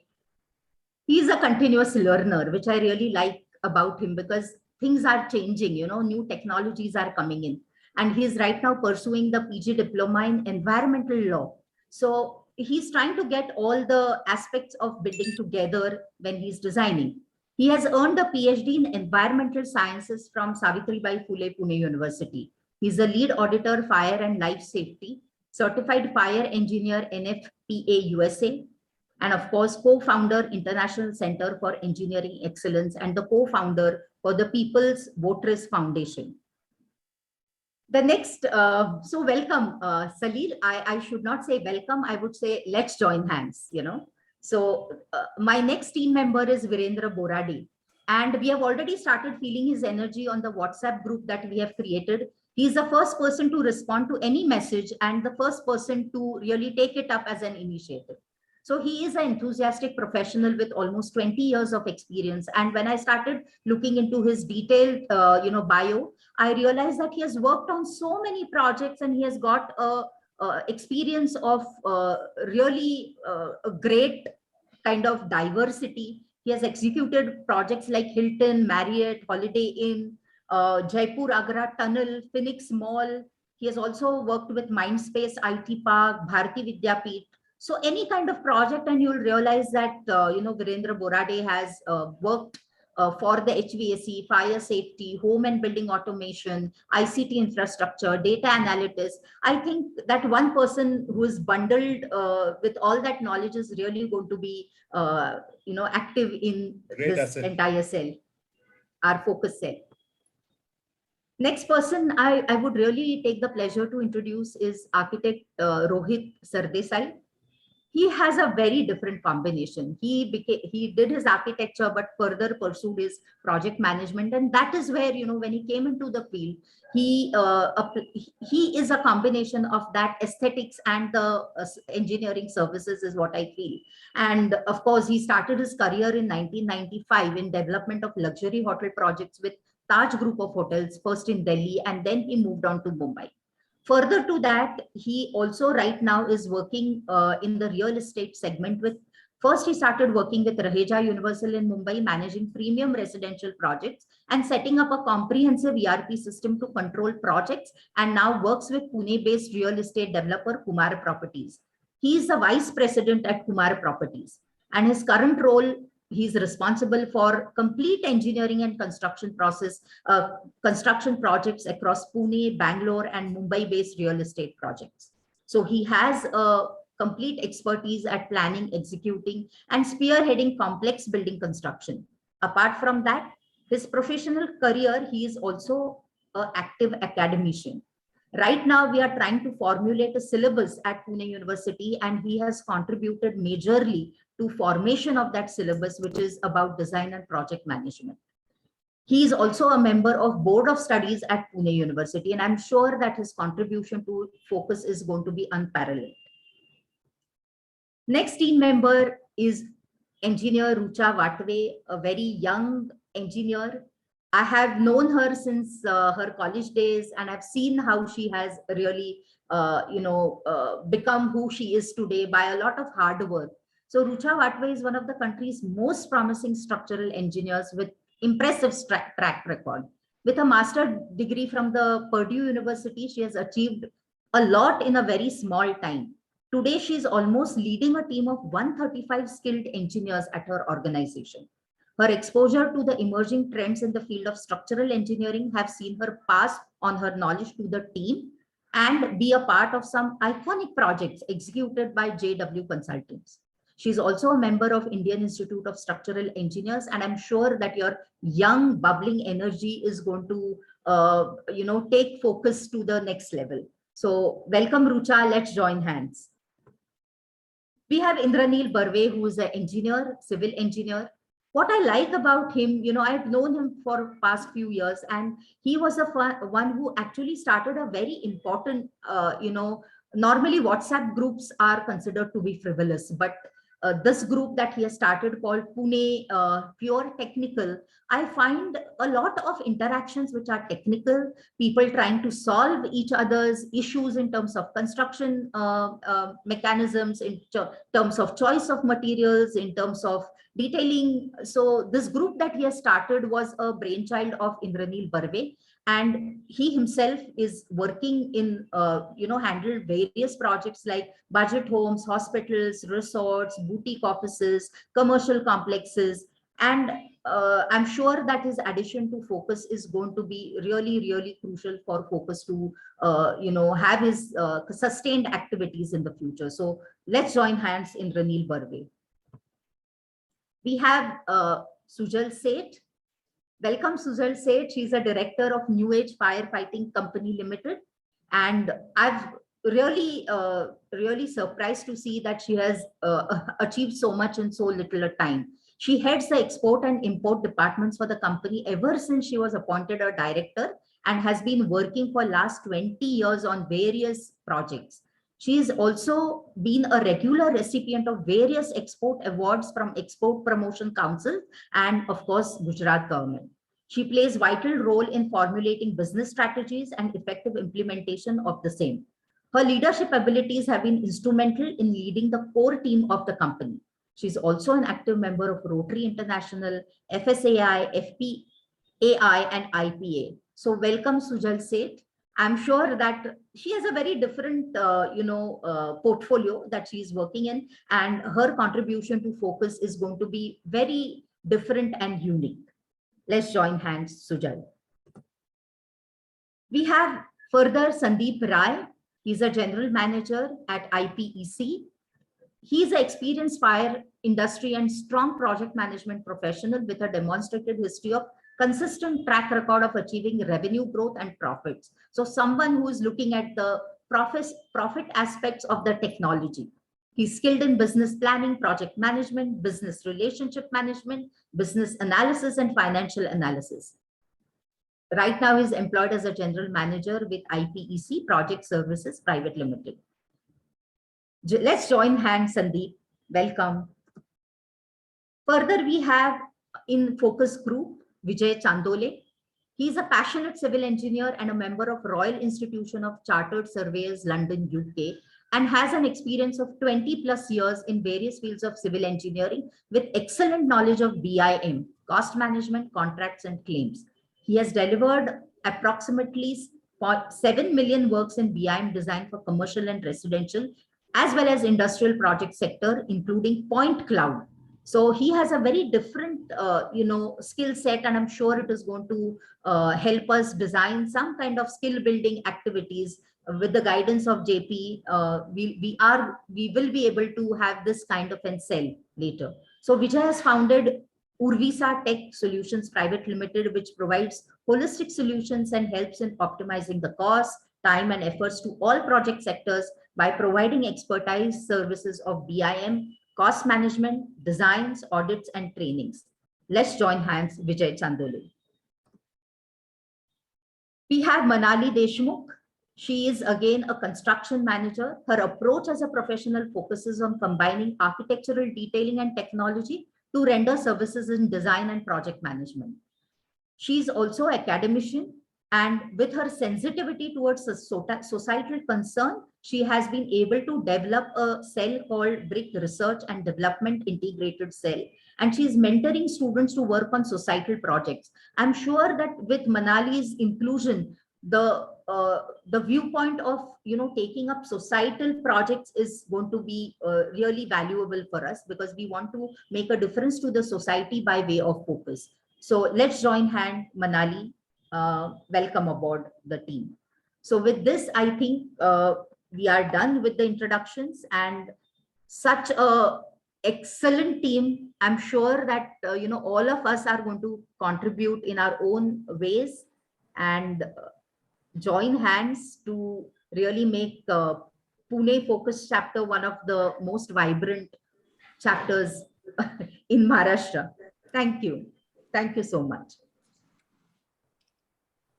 He's a continuous learner, which I really like about him because things are changing, new technologies are coming in. And he's right now pursuing the PG diploma in environmental law. So he's trying to get all the aspects of building together when he's designing. He has earned a PhD in environmental sciences from Savitribai Phule Pune University. He's a lead auditor, fire and life safety, certified fire engineer, NFPA USA, and of course, co-founder International Center for Engineering Excellence and the co-founder for the People's Voters Foundation. The next, so welcome, Salil. I should not say welcome, I would say let's join hands, So my next team member is Virendra Borade. And we have already started feeling his energy on the WhatsApp group that we have created. He's the first person to respond to any message and the first person to really take it up as an initiative. So he is an enthusiastic professional with almost 20 years of experience. And when I started looking into his detailed, bio, I realized that he has worked on so many projects and he has got a experience of really a great kind of diversity. He has executed projects like Hilton, Marriott, Holiday Inn, Jaipur Agra Tunnel, Phoenix Mall. He has also worked with Mindspace IT Park, Bharati Vidyapeeth. So any kind of project, and you'll realize that Virendra Borade has worked for the HVAC, fire safety, home and building automation, ICT infrastructure, data analytics. I think that one person who is bundled with all that knowledge is really going to be active in Great this asset. entire cell, our focus cell. Next person I would really take the pleasure to introduce is architect Rohit Sardesai. He has a very different combination. He did his architecture, but further pursued his project management. And that is where, when he came into the field, he is a combination of that aesthetics and the engineering services is what I feel. And of course, he started his career in 1995 in development of luxury hotel projects with Taj Group of Hotels, first in Delhi, and then he moved on to Mumbai. Further to that, he also right now is working in the real estate segment with, first he started working with Raheja Universal in Mumbai, managing premium residential projects and setting up a comprehensive ERP system to control projects, and now works with Pune-based real estate developer Kumar Properties. He is the vice president at Kumar Properties, and his current role, he's responsible for complete engineering and construction process, construction projects across Pune, Bangalore, and Mumbai-based real estate projects. So he has a complete expertise at planning, executing, and spearheading complex building construction. Apart from that, his professional career, he is also an active academician. Right now, we are trying to formulate a syllabus at Pune University, and he has contributed majorly to formation of that syllabus, which is about design and project management. He is also a member of Board of Studies at Pune University, and I'm sure that his contribution to focus is going to be unparalleled. Next team member is engineer Rucha Vatve, a very young engineer I have known her since her college days, and I've seen how she has really, become who she is today by a lot of hard work. So Rucha Vatve is one of the country's most promising structural engineers with impressive track record. With a master degree from the Purdue University, she has achieved a lot in a very small time. Today, she is almost leading a team of 135 skilled engineers at her organization. Her exposure to the emerging trends in the field of structural engineering have seen her pass on her knowledge to the team and be a part of some iconic projects executed by JW Consultants. She's also a member of Indian Institute of Structural Engineers, and I'm sure that your young, bubbling energy is going to, take focus to the next level. So welcome, Rucha. Let's join hands. We have Indranil Barve, who is an engineer, civil engineer. What I like about him, I've known him for past few years, and he was one who actually started a very important, normally WhatsApp groups are considered to be frivolous, but this group that he has started called Pune Pure Technical, I find a lot of interactions which are technical, people trying to solve each other's issues in terms of construction mechanisms, in terms of choice of materials, in terms of detailing. So this group that he has started was a brainchild of Indranil Barve, and he himself is working in handled various projects like budget homes, hospitals, resorts, boutique offices, commercial complexes, and I'm sure that his addition to Focus is going to be really crucial for Focus to have his sustained activities in the future. So let's join hands in Indranil Barve. We have Sujal Seth. Welcome, Sujal Seth. She's a director of New Age Firefighting Company Limited. And I've really surprised to see that she has achieved so much in so little a time. She heads the export and import departments for the company ever since she was appointed a director, and has been working for last 20 years on various projects. She has also been a regular recipient of various export awards from Export Promotion Council and, of course, Gujarat government. She plays vital role in formulating business strategies and effective implementation of the same. Her leadership abilities have been instrumental in leading the core team of the company. She's also an active member of Rotary International, FSAI, FPAI, and IPA. So welcome, Sujal Seth. I'm sure that she has a very different, portfolio that she's working in, and her contribution to Focus is going to be very different and unique. Let's join hands, Sujal. We have further Sandeep Rai. He's a general manager at IPEC. He's an experienced fire industry and strong project management professional with a demonstrated history of consistent track record of achieving revenue growth and profits. So someone who is looking at the profit aspects of the technology. He's skilled in business planning, project management, business relationship management, business analysis, and financial analysis. Right now, he's employed as a general manager with IPEC Project Services Private Limited. Let's join hands, Sandeep. Welcome. Further, we have in Focus Group, Vijay Chandole. He's a passionate civil engineer and a member of Royal Institution of Chartered Surveyors, London, UK, and has an experience of 20 plus years in various fields of civil engineering with excellent knowledge of BIM, cost management, contracts, and claims. He has delivered approximately 7 million works in BIM design for commercial and residential, as well as industrial project sector, including point cloud. So he has a very different, skill set, and I'm sure it is going to help us design some kind of skill building activities with the guidance of JP. We will be able to have this kind of an cell later. So Vijay has founded Urvisa Tech Solutions Private Limited, which provides holistic solutions and helps in optimizing the cost, time, and efforts to all project sectors by providing expertise services of BIM, cost management, designs, audits, and trainings. Let's join hands, Vijay Chandole. We have Manali Deshmukh. She is again a construction manager. Her approach as a professional focuses on combining architectural detailing and technology to render services in design and project management. She's also academician, and with her sensitivity towards societal concern, she has been able to develop a cell called BRIC Research and Development Integrated Cell. And she's mentoring students to work on societal projects. I'm sure that with Manali's inclusion, the viewpoint of taking up societal projects is going to be really valuable for us, because we want to make a difference to the society by way of focus. So let's join hand, Manali. Welcome aboard the team. So with this, I think we are done with the introductions, and such a excellent team. I'm sure that all of us are going to contribute in our own ways and join hands to really make Pune Focus Chapter one of the most vibrant chapters in Maharashtra. Thank you. Thank you so much.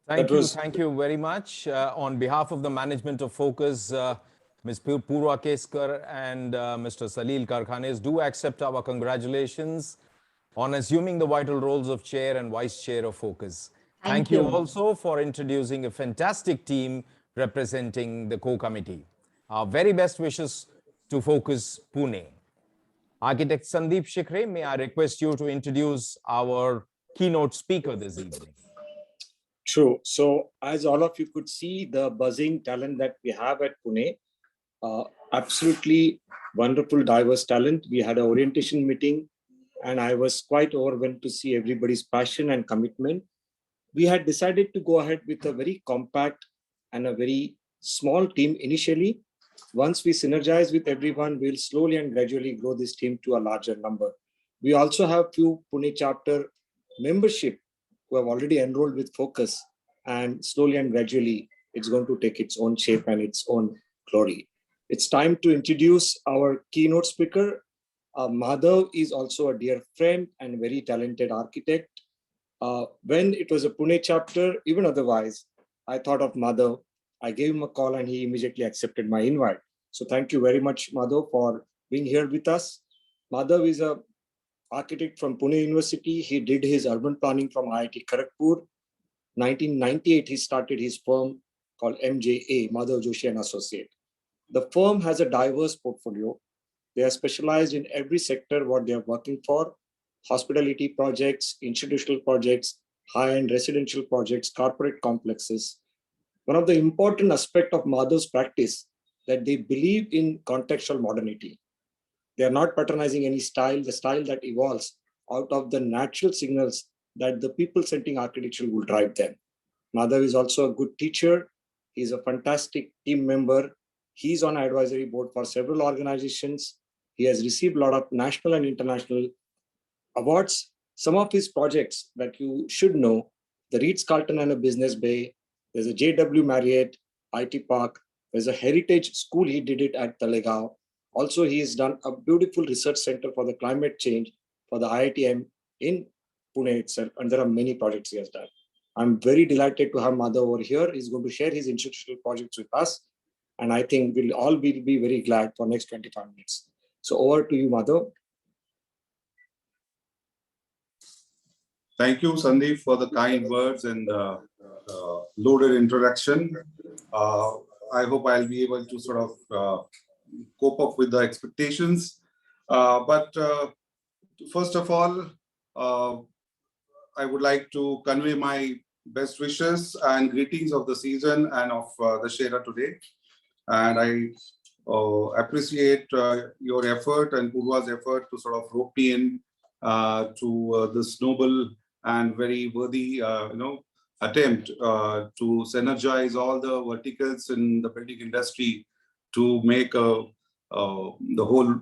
Thank you very much. On behalf of the management of Focus, Ms. Purva Keskar and Mr. Salil Karkhanes, do accept our congratulations on assuming the vital roles of chair and vice chair of Focus. Thank you also for introducing a fantastic team representing the co-committee. Our very best wishes to Focus Pune. Architect Sandeep Shikre, may I request you to introduce our keynote speaker this evening. True. So as all of you could see, the buzzing talent that we have at Pune, absolutely wonderful, diverse talent. We had an orientation meeting and I was quite overwhelmed to see everybody's passion and commitment. We had decided to go ahead with a very compact and a very small team initially. Once we synergize with everyone, we'll slowly and gradually grow this team to a larger number. We also have few Pune chapter membership who have already enrolled with Focus, and slowly and gradually it's going to take its own shape and its own glory. It's time to introduce our keynote speaker. Madhav is also a dear friend and very talented architect. When it was a Pune chapter, even otherwise, I thought of Madhav. I gave him a call and he immediately accepted my invite. So thank you very much, Madhav, for being here with us. Madhav is an architect from Pune University. He did his urban planning from IIT Kharagpur. 1998, he started his firm called MJA, Madhav Joshi and Associate. The firm has a diverse portfolio. They are specialized in every sector what they are working for: hospitality projects, institutional projects, high-end residential projects, corporate complexes. One of the important aspects of Madhav's practice that they believe in contextual modernity. They are not patronizing any style, the style that evolves out of the natural signals that the people-centering architecture will drive them. Madhav is also a good teacher. He's a fantastic team member. He's on advisory board for several organizations. He has received a lot of national and international awards. Some of his projects that you should know: the Ritz-Carlton and a Business Bay. There's a JW Marriott IT Park. There's a heritage school. He did it at Talegaon. Also, he has done a beautiful research center for the climate change for the IITM in Pune itself. And there are many projects he has done. I'm very delighted to have Madhav over here. He's going to share his institutional projects with us. And I think we'll all be very glad for next 25 minutes. So over to you, Madhav. Thank you, Sandeep, for the kind words and loaded introduction. I hope I'll be able to sort of cope up with the expectations. But first of all, I would like to convey my best wishes and greetings of the season and of the Shera today. And I appreciate your effort and Purva's effort to sort of rope me in to this noble and very worthy attempt to synergize all the verticals in the building industry to make the whole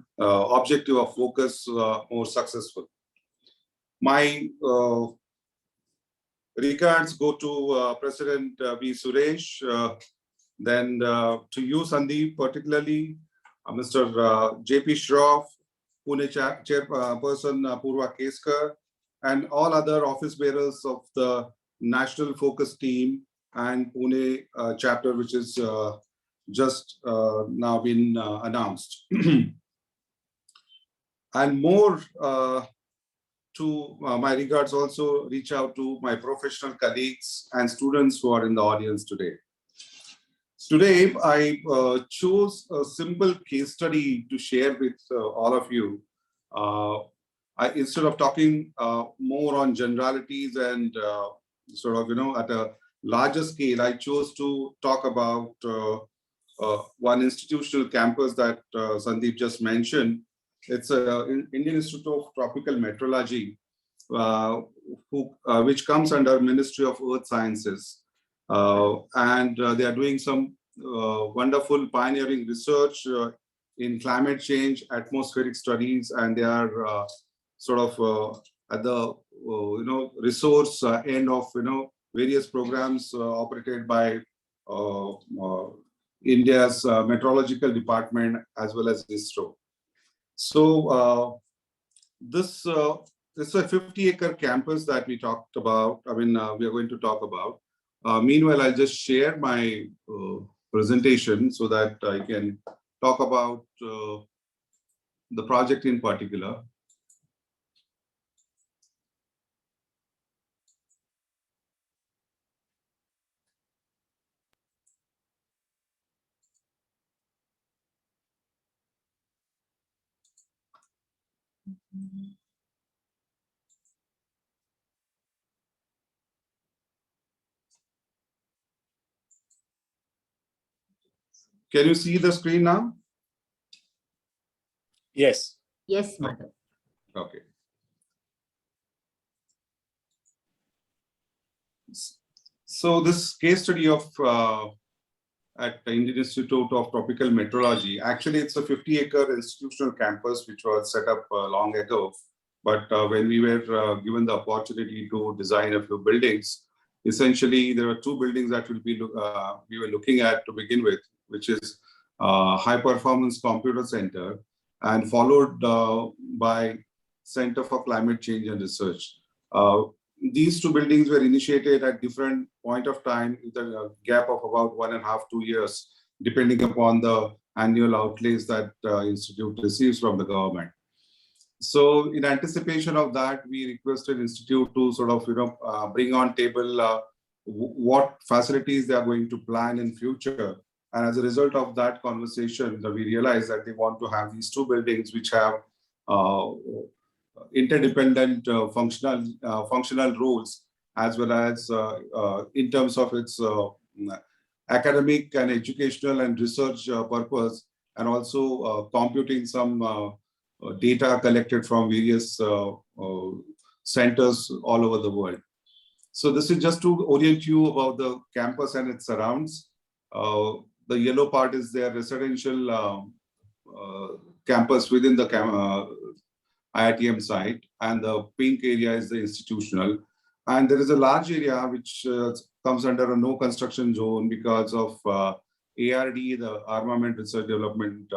objective of Focus more successful. My regards go to President B. Suresh, then to you, Sandeep, particularly Mr. J.P. Shroff, Pune Chairperson Purva Keskar, and all other office bearers of the National Focus team and Pune chapter, which is just now been announced. And more my regards also reach out to my professional colleagues and students who are in the audience today. Today, I chose a simple case study to share with all of you. Instead of talking more on generalities and sort of, at a larger scale, I chose to talk about one institutional campus that Sandeep just mentioned. It's an Indian Institute of Tropical Meteorology, which comes under Ministry of Earth Sciences. And they are doing some wonderful pioneering research in climate change, atmospheric studies, and they are sort of at the resource end of various programs operated by India's meteorological department as well as ISRO. So this is a 50-acre campus that we talked about. I mean, we are going to talk about. Meanwhile, I'll just share my presentation so that I can talk about the project in particular. Can you see the screen now? Yes. Yes, Madhav. Okay. So this case study of at the Indian Institute of Tropical Meteorology, actually it's a 50-acre institutional campus which was set up long ago. But when we were given the opportunity to design a few buildings, essentially there are two buildings that we were looking at to begin with, which is High Performance Computer Center and followed by Center for Climate Change and Research. These two buildings were initiated at different point of time with a gap of about 1.5 to 2 years, depending upon the annual outlays that institute receives from the government. So in anticipation of that, we requested institute to sort of bring on table what facilities they are going to plan in future. And as a result of that conversation, we realized that they want to have these two buildings which have interdependent functional roles, as well as in terms of its academic and educational and research purpose, and also computing some data collected from various centers all over the world. So this is just to orient you about the campus and its surrounds. The yellow part is their residential campus within the IITM site, and the pink area is the institutional. And there is a large area which comes under a no construction zone because of ARD, the Armament Research Development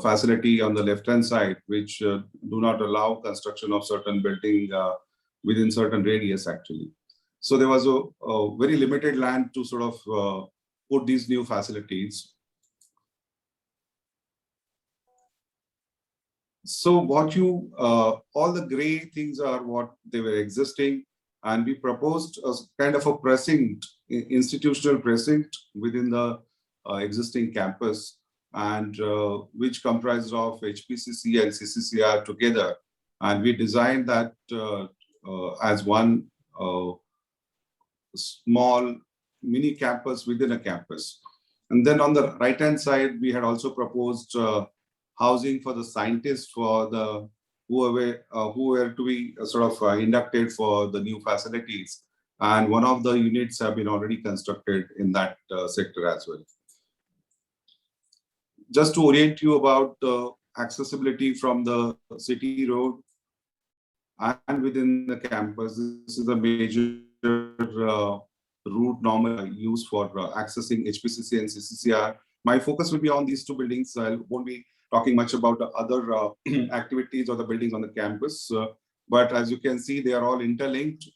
facility on the left-hand side, which do not allow construction of certain building within certain radius actually. So there was a very limited land to sort of put these new facilities. So what all the gray things are what they were existing, and we proposed a kind of a precinct, institutional precinct within the existing campus, and which comprises of HPCC and CCCR together. And we designed that as one small mini campus within a campus. And then on the right-hand side, we had also proposed housing for the scientists for the who were to be sort of inducted for the new facilities. And one of the units have been already constructed in that sector as well. Just to orient you about the accessibility from the city road and within the campus, this is a major route normally used for accessing HPCC and CCCR. My focus will be on these two buildings. I won't be talking much about the other activities or the buildings on the campus. But as you can see, they are all interlinked,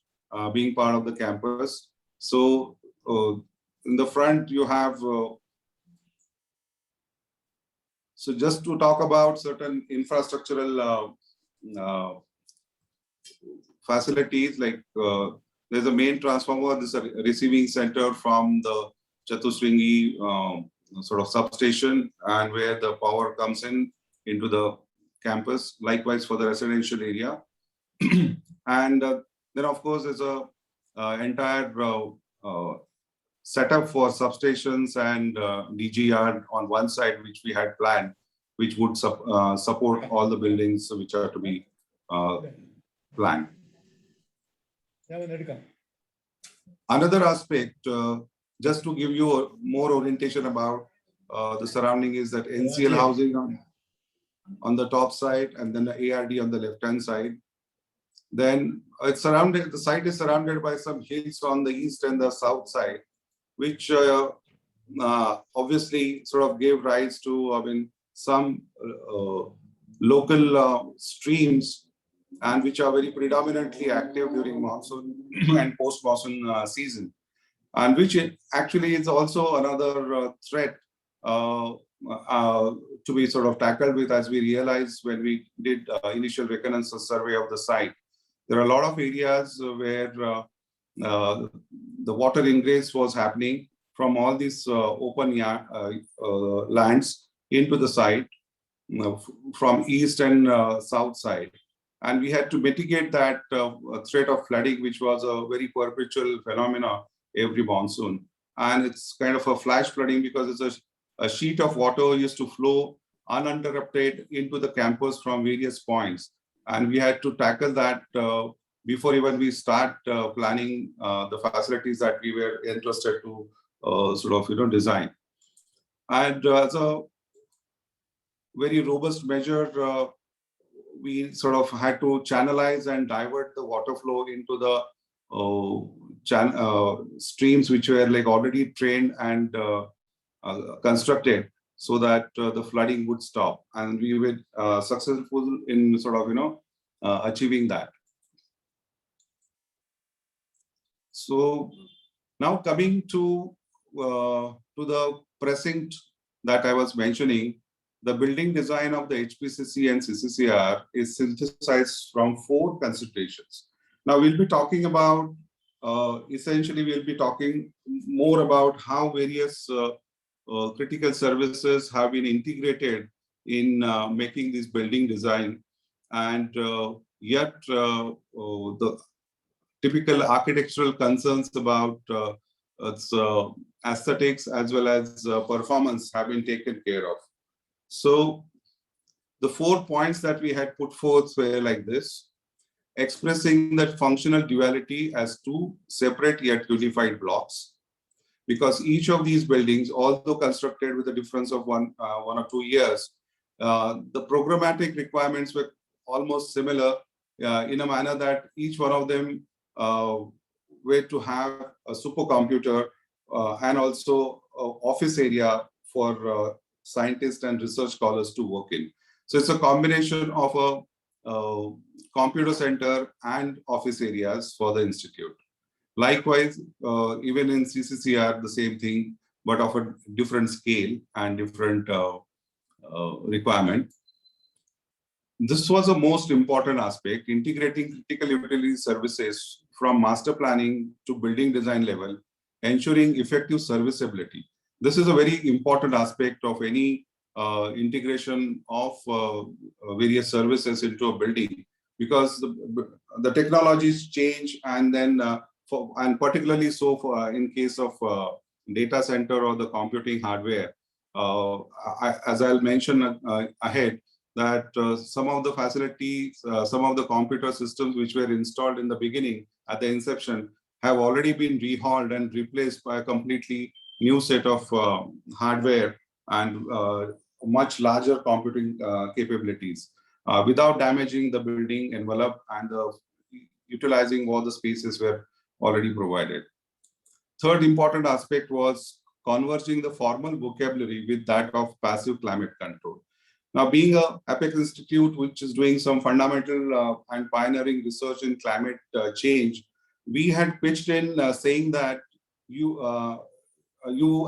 being part of the campus. So in the front, you have so just to talk about certain infrastructural facilities like there's a main transformer, this is a receiving center from the Chatusringi sort of substation, and where the power comes in into the campus. Likewise for the residential area, and then of course there's a entire setup for substations and DGR on one side, which we had planned, which would support all the buildings which are to be planned. Another aspect, just to give you more orientation about the surrounding, is that NCL housing on the top side, and then the ARD on the left-hand side. Then it's surrounded, the site is surrounded by some hills on the east and the south side, which obviously sort of gave rise to some local streams, and which are very predominantly active during monsoon and post-monsoon season, and which actually is also another threat to be sort of tackled with, as we realized when we did initial reconnaissance survey of the site. There are a lot of areas where the water ingress was happening from all these open lands into the site from east and south side. And we had to mitigate that threat of flooding, which was a very perpetual phenomena every monsoon. And it's kind of a flash flooding because it's a sheet of water used to flow uninterrupted into the campus from various points. And we had to tackle that before even we start planning the facilities that we were interested to design. And as a very robust measure, we sort of had to channelize and divert the water flow into the streams which were like already trained and constructed, so that the flooding would stop, and we were successful in achieving that. So now coming to the present that I was mentioning, the building design of the HPCC and CCCR is synthesized from 4 considerations. Now we'll be talking about, essentially we'll be talking more about how various critical services have been integrated in making this building design, and yet the typical architectural concerns about its aesthetics as well as performance have been taken care of. So the 4 points that we had put forth were like this: expressing that functional duality as 2 separate yet unified blocks, because each of these buildings, although constructed with a difference of 1 or 2 years, the programmatic requirements were almost similar in a manner that each one of them were to have a supercomputer and also office area for scientists and research scholars to work in. So it's a combination of a computer center and office areas for the institute. Likewise, even in CCCR, the same thing, but of a different scale and different requirement. This was the most important aspect: integrating critical utility services from master planning to building design level, ensuring effective serviceability. This is a very important aspect of any integration of various services into a building, because the technologies change, and then and particularly so for in case of data center or the computing hardware, as I'll mention ahead, that some of the facilities, some of the computer systems which were installed in the beginning at the inception have already been rehauled and replaced by a completely new set of hardware and much larger computing capabilities without damaging the building envelope, and utilizing all the spaces were already provided. Third important aspect was converging the formal vocabulary with that of passive climate control. Now, being a Apex Institute, which is doing some fundamental and pioneering research in climate change, we had pitched in saying that you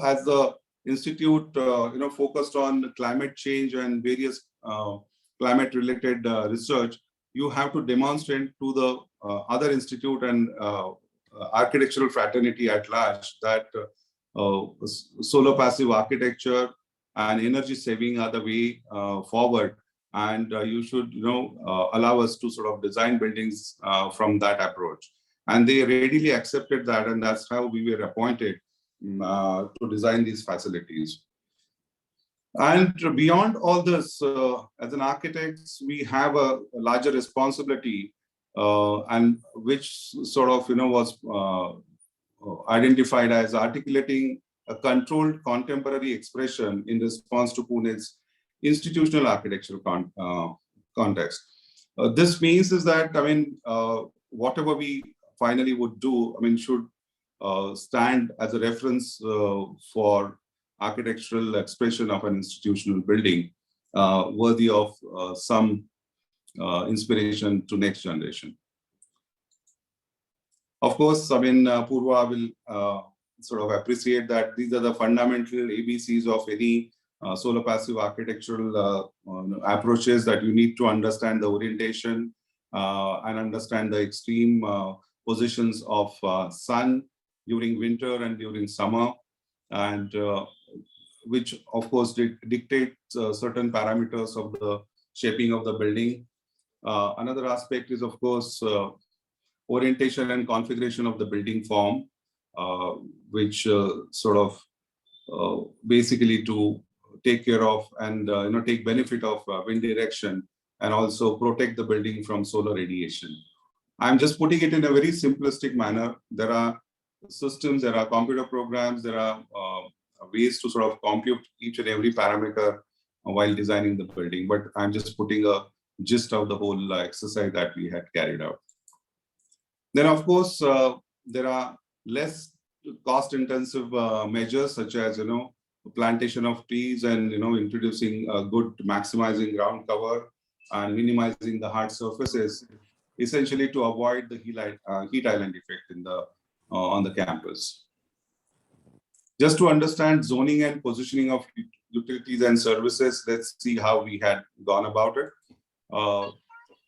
as the institute, focused on climate change and various climate-related research, you have to demonstrate to the other institute and architectural fraternity at large that solar passive architecture and energy saving are the way forward, and you should allow us to sort of design buildings from that approach. And they readily accepted that, and that's how we were appointed to design these facilities. And beyond all this, as an architects, we have a larger responsibility, and which sort of was identified as articulating a controlled contemporary expression in response to Pune's institutional architectural context. This means is that, whatever we finally would do, should stand as a reference for architectural expression of an institutional building, worthy of some inspiration to next generation. Of course, Purva will sort of appreciate that these are the fundamental ABCs of any solar passive architectural approaches, that you need to understand the orientation and understand the extreme positions of sun during winter and during summer, and which of course dictate certain parameters of the shaping of the building. Another aspect is, of course, orientation and configuration of the building form, which sort of basically to take care of and take benefit of wind direction, and also protect the building from solar radiation. I'm just putting it in a very simplistic manner. There are systems, there are computer programs, there are ways to sort of compute each and every parameter while designing the building, but I'm just putting a gist of the whole exercise that we had carried out. Then, of course, there are less cost-intensive measures, such as plantation of trees and introducing good maximizing ground cover and minimizing the hard surfaces, essentially to avoid the heat island effect in the on the campus. Just to understand zoning and positioning of utilities and services, let's see how we had gone about it.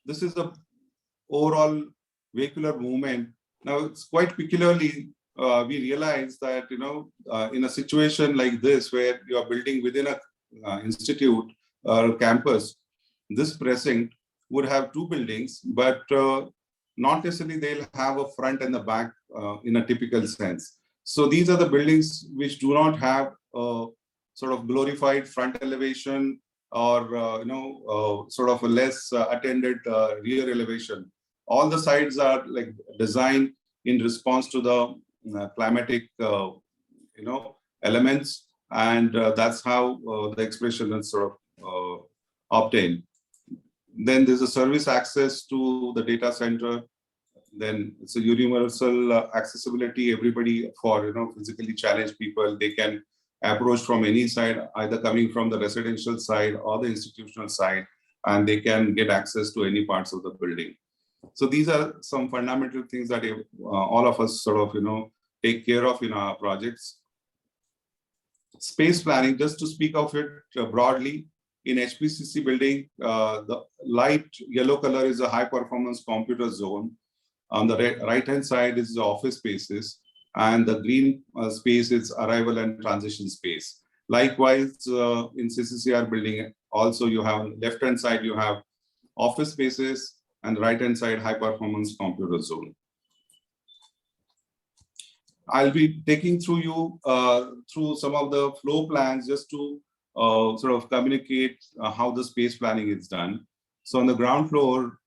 This is the overall vehicular movement. Now, it's quite peculiarly, we realize that, in a situation like this, where you are building within a institute or campus, this precinct would have two buildings, but not necessarily they'll have a front and the back in a typical sense. So these are the buildings which do not have a sort of glorified front elevation or, sort of a less attended rear elevation. All the sides are like designed in response to the climatic, elements, and that's how the expression is sort of obtained. Then there's a service access to the data center. Then it's a universal accessibility. Everybody, for physically challenged people, they can approach from any side, either coming from the residential side or the institutional side, and they can get access to any parts of the building. So these are some fundamental things that all of us sort of take care of in our projects. Space planning, just to speak of it broadly, in HPCC building, the light yellow color is a high performance computer zone. On the right-hand side is the office spaces, and the green space is arrival and transition space. Likewise, in CCCR building, also you have left-hand side, you have office spaces, and right-hand side, high performance computer zone. I'll be taking through you through some of the floor plans just to sort of communicate how the space planning is done. So on the ground floor,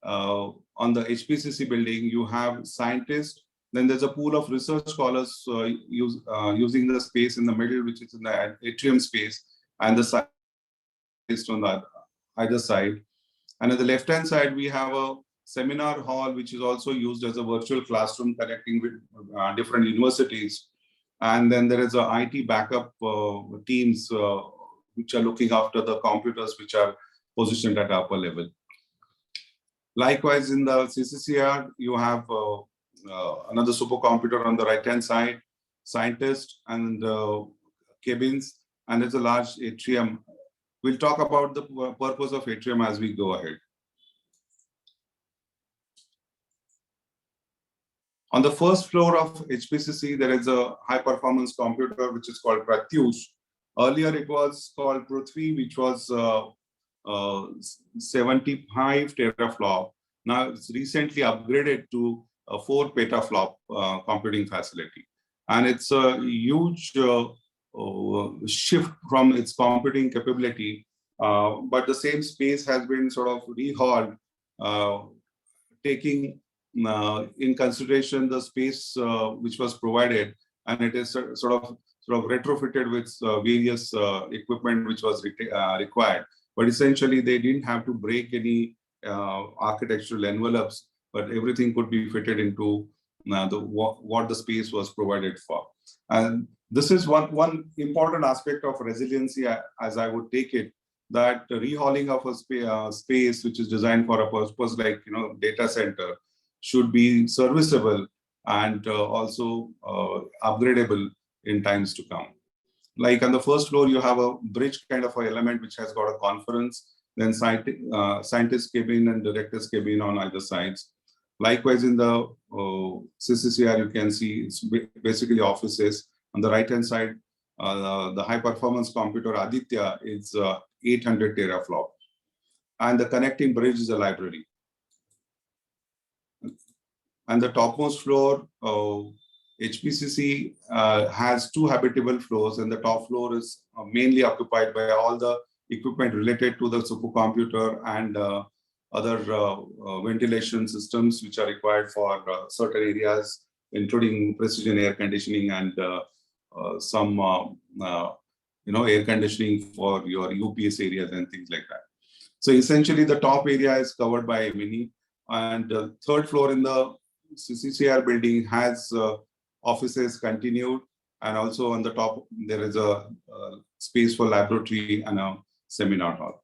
on the HPCC building, you have scientists. Then there's a pool of research scholars using the space in the middle, which is in the atrium space, and the scientists on the either side. And at the left-hand side, we have a seminar hall, which is also used as a virtual classroom connecting with different universities. And then there is a IT backup teams which are looking after the computers which are positioned at upper level. Likewise, in the CCCR, you have another supercomputer on the right-hand side, scientists and cabins, and there's a large atrium. We'll talk about the purpose of atrium as we go ahead. On the first floor of HPCC, there is a high performance computer which is called Pratyush. Earlier it was called Prithvi, which was 75 teraflop. Now it's recently upgraded to a 4 petaflop computing facility. And it's a huge shift from its computing capability, but the same space has been sort of rehauled, taking in consideration the space which was provided, and it is sort of retrofitted with various equipment which was required. But essentially, they didn't have to break any architectural envelopes, but everything could be fitted into what the space was provided for. And this is one important aspect of resiliency, as I would take it, that rehauling of a space which is designed for a purpose like data center should be serviceable and also upgradable in times to come. Like on the first floor, you have a bridge kind of an element which has got a conference, then scientist cabin and director's cabin on either sides. Likewise, in the CCCR, you can see it's basically offices. On the right-hand side, the high-performance computer Aditya is 800 teraflop. And the connecting bridge is a library. And the topmost floor, HPCC has 2 habitable floors, and the top floor is mainly occupied by all the equipment related to the supercomputer and other ventilation systems which are required for certain areas, including precision air conditioning and some air conditioning for your UPS areas and things like that. So essentially, the top area is covered by M&E, and the third floor in the CCCR building has offices continued, and also on the top there is a space for laboratory and a seminar hall.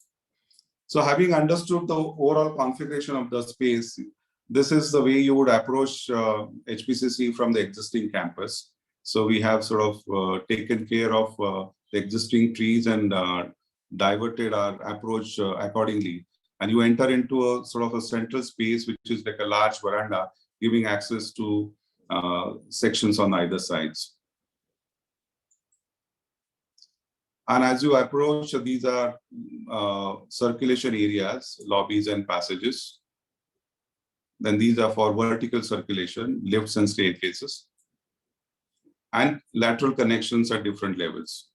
So having understood the overall configuration of the space, this is the way you would approach HPCC from the existing campus. So we have sort of taken care of the existing trees and diverted our approach accordingly. And you enter into a sort of a central space, which is like a large veranda, giving access to sections on either sides. And as you approach, these are circulation areas, lobbies and passages. Then these are for vertical circulation, lifts and staircases, and lateral connections at different levels.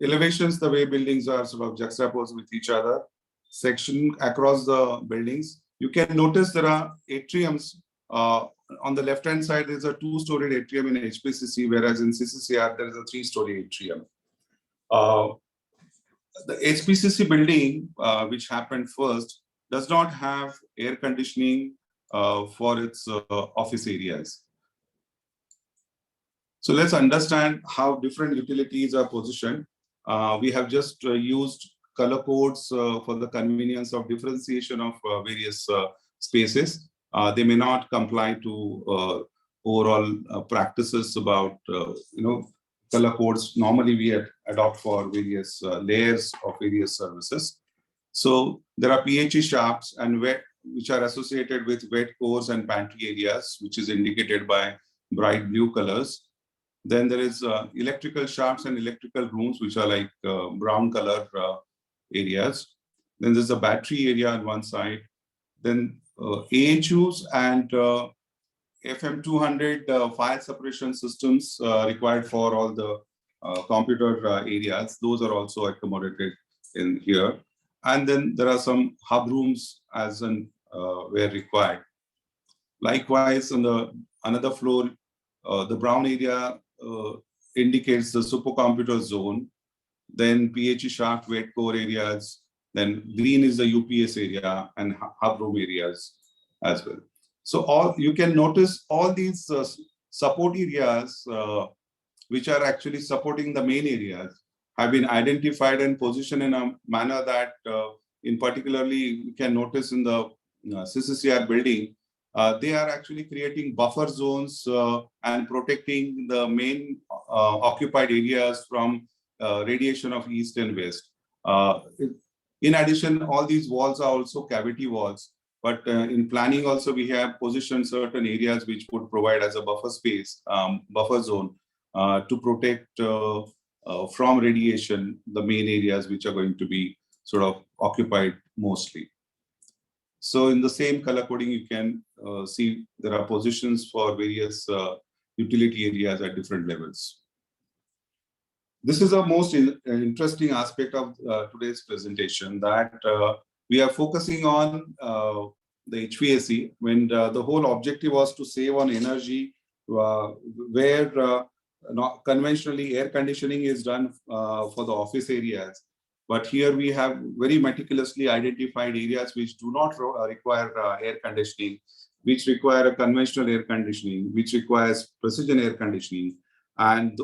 Elevations, the way buildings are sort of juxtaposed with each other, section across the buildings. You can notice there are atriums. On the left-hand side, there's a 2-storied atrium in HPCC, whereas in CCCR, there is a 3-story atrium. The HPCC building, which happened first, does not have air conditioning for its office areas. So let's understand how different utilities are positioned. We have just used color codes for the convenience of differentiation of various spaces. They may not comply to overall practices about color codes. Normally we adopt for various layers of various services. So there are PHE shafts and wet, which are associated with wet cores and pantry areas, which is indicated by bright blue colors. Then there is electrical shafts and electrical rooms, which are like brown color areas. Then there's a battery area on one side. Then AHUs and FM200 fire separation systems required for all the computer areas. Those are also accommodated in here. And then there are some hub rooms as in where required. Likewise, on another floor, the brown area indicates the supercomputer zone, then PHE shaft wet core areas, then green is the UPS area and hub room areas as well. So you can notice all these support areas, which are actually supporting the main areas, have been identified and positioned in a manner that in particularly you can notice in the CCCR building, They are actually creating buffer zones and protecting the main occupied areas from radiation of east and west. In addition, all these walls are also cavity walls. But in planning also, we have positioned certain areas which would provide as a buffer space, buffer zone to protect from radiation, the main areas which are going to be sort of occupied mostly. So in the same color coding, you can see there are positions for various utility areas at different levels. This is the most interesting aspect of today's presentation, that we are focusing on the HVAC, when the whole objective was to save on energy, where conventionally air conditioning is done for the office areas. But here we have very meticulously identified areas which do not require air conditioning, which require a conventional air conditioning, which requires precision air conditioning, and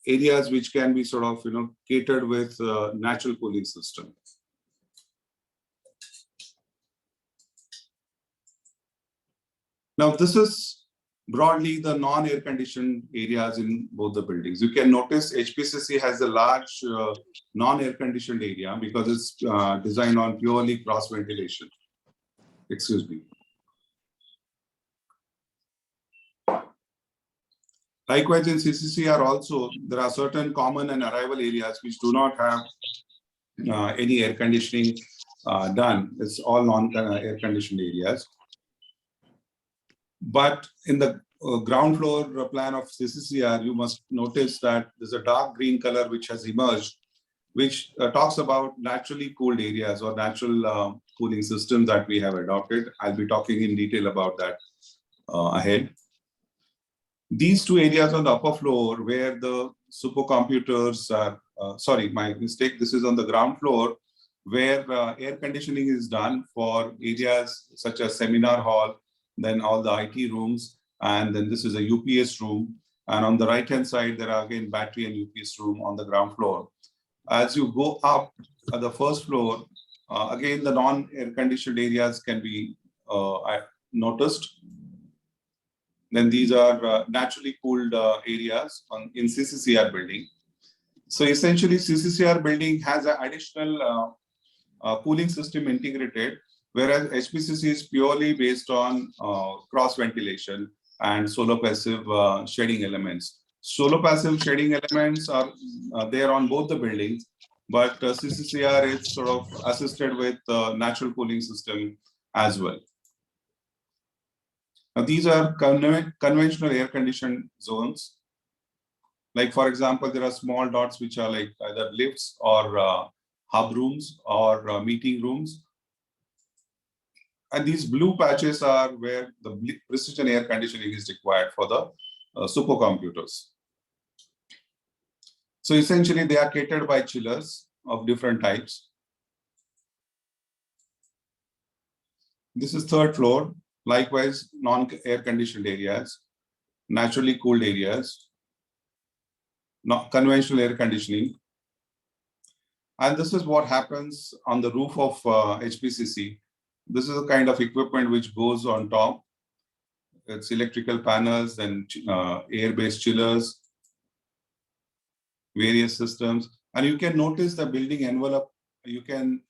areas which can be sort of catered with natural cooling system. Now this is broadly the non-air conditioned areas in both the buildings. You can notice HPCC has a large non-air conditioned area because it's designed on purely cross ventilation. Excuse me. Likewise, in CCCR also, there are certain common and arrival areas which do not have any air conditioning done. It's all non-air conditioned areas. But in the ground floor plan of CCCR, you must notice that there's a dark green color which has emerged, which talks about naturally cooled areas or natural cooling systems that we have adopted. I'll be talking in detail about that ahead. These two areas on the upper floor where the supercomputers are, sorry, my mistake, this is on the ground floor where air conditioning is done for areas such as seminar hall, then all the IT rooms, and then this is a UPS room. And on the right-hand side, there are again battery and UPS room on the ground floor. As you go up at the first floor, again, the non-air conditioned areas can be noticed. Then these are naturally cooled areas in CCCR building. So essentially, CCCR building has an additional cooling system integrated, whereas HPCC is purely based on cross ventilation and solar passive shading elements. Solar passive shading elements are there on both the buildings, but CCCR is sort of assisted with natural cooling system as well. Now, these are conventional air conditioned zones. Like, for example, there are small dots which are like either lifts or hub rooms or meeting rooms. And these blue patches are where the precision air conditioning is required for the supercomputers. So essentially, they are catered by chillers of different types. This is third floor. Likewise, non-air conditioned areas, naturally cooled areas, not conventional air conditioning. And this is what happens on the roof of HPCC. This is a kind of equipment which goes on top. It's electrical panels and air-based chillers, various systems. And you can notice the building envelope. You can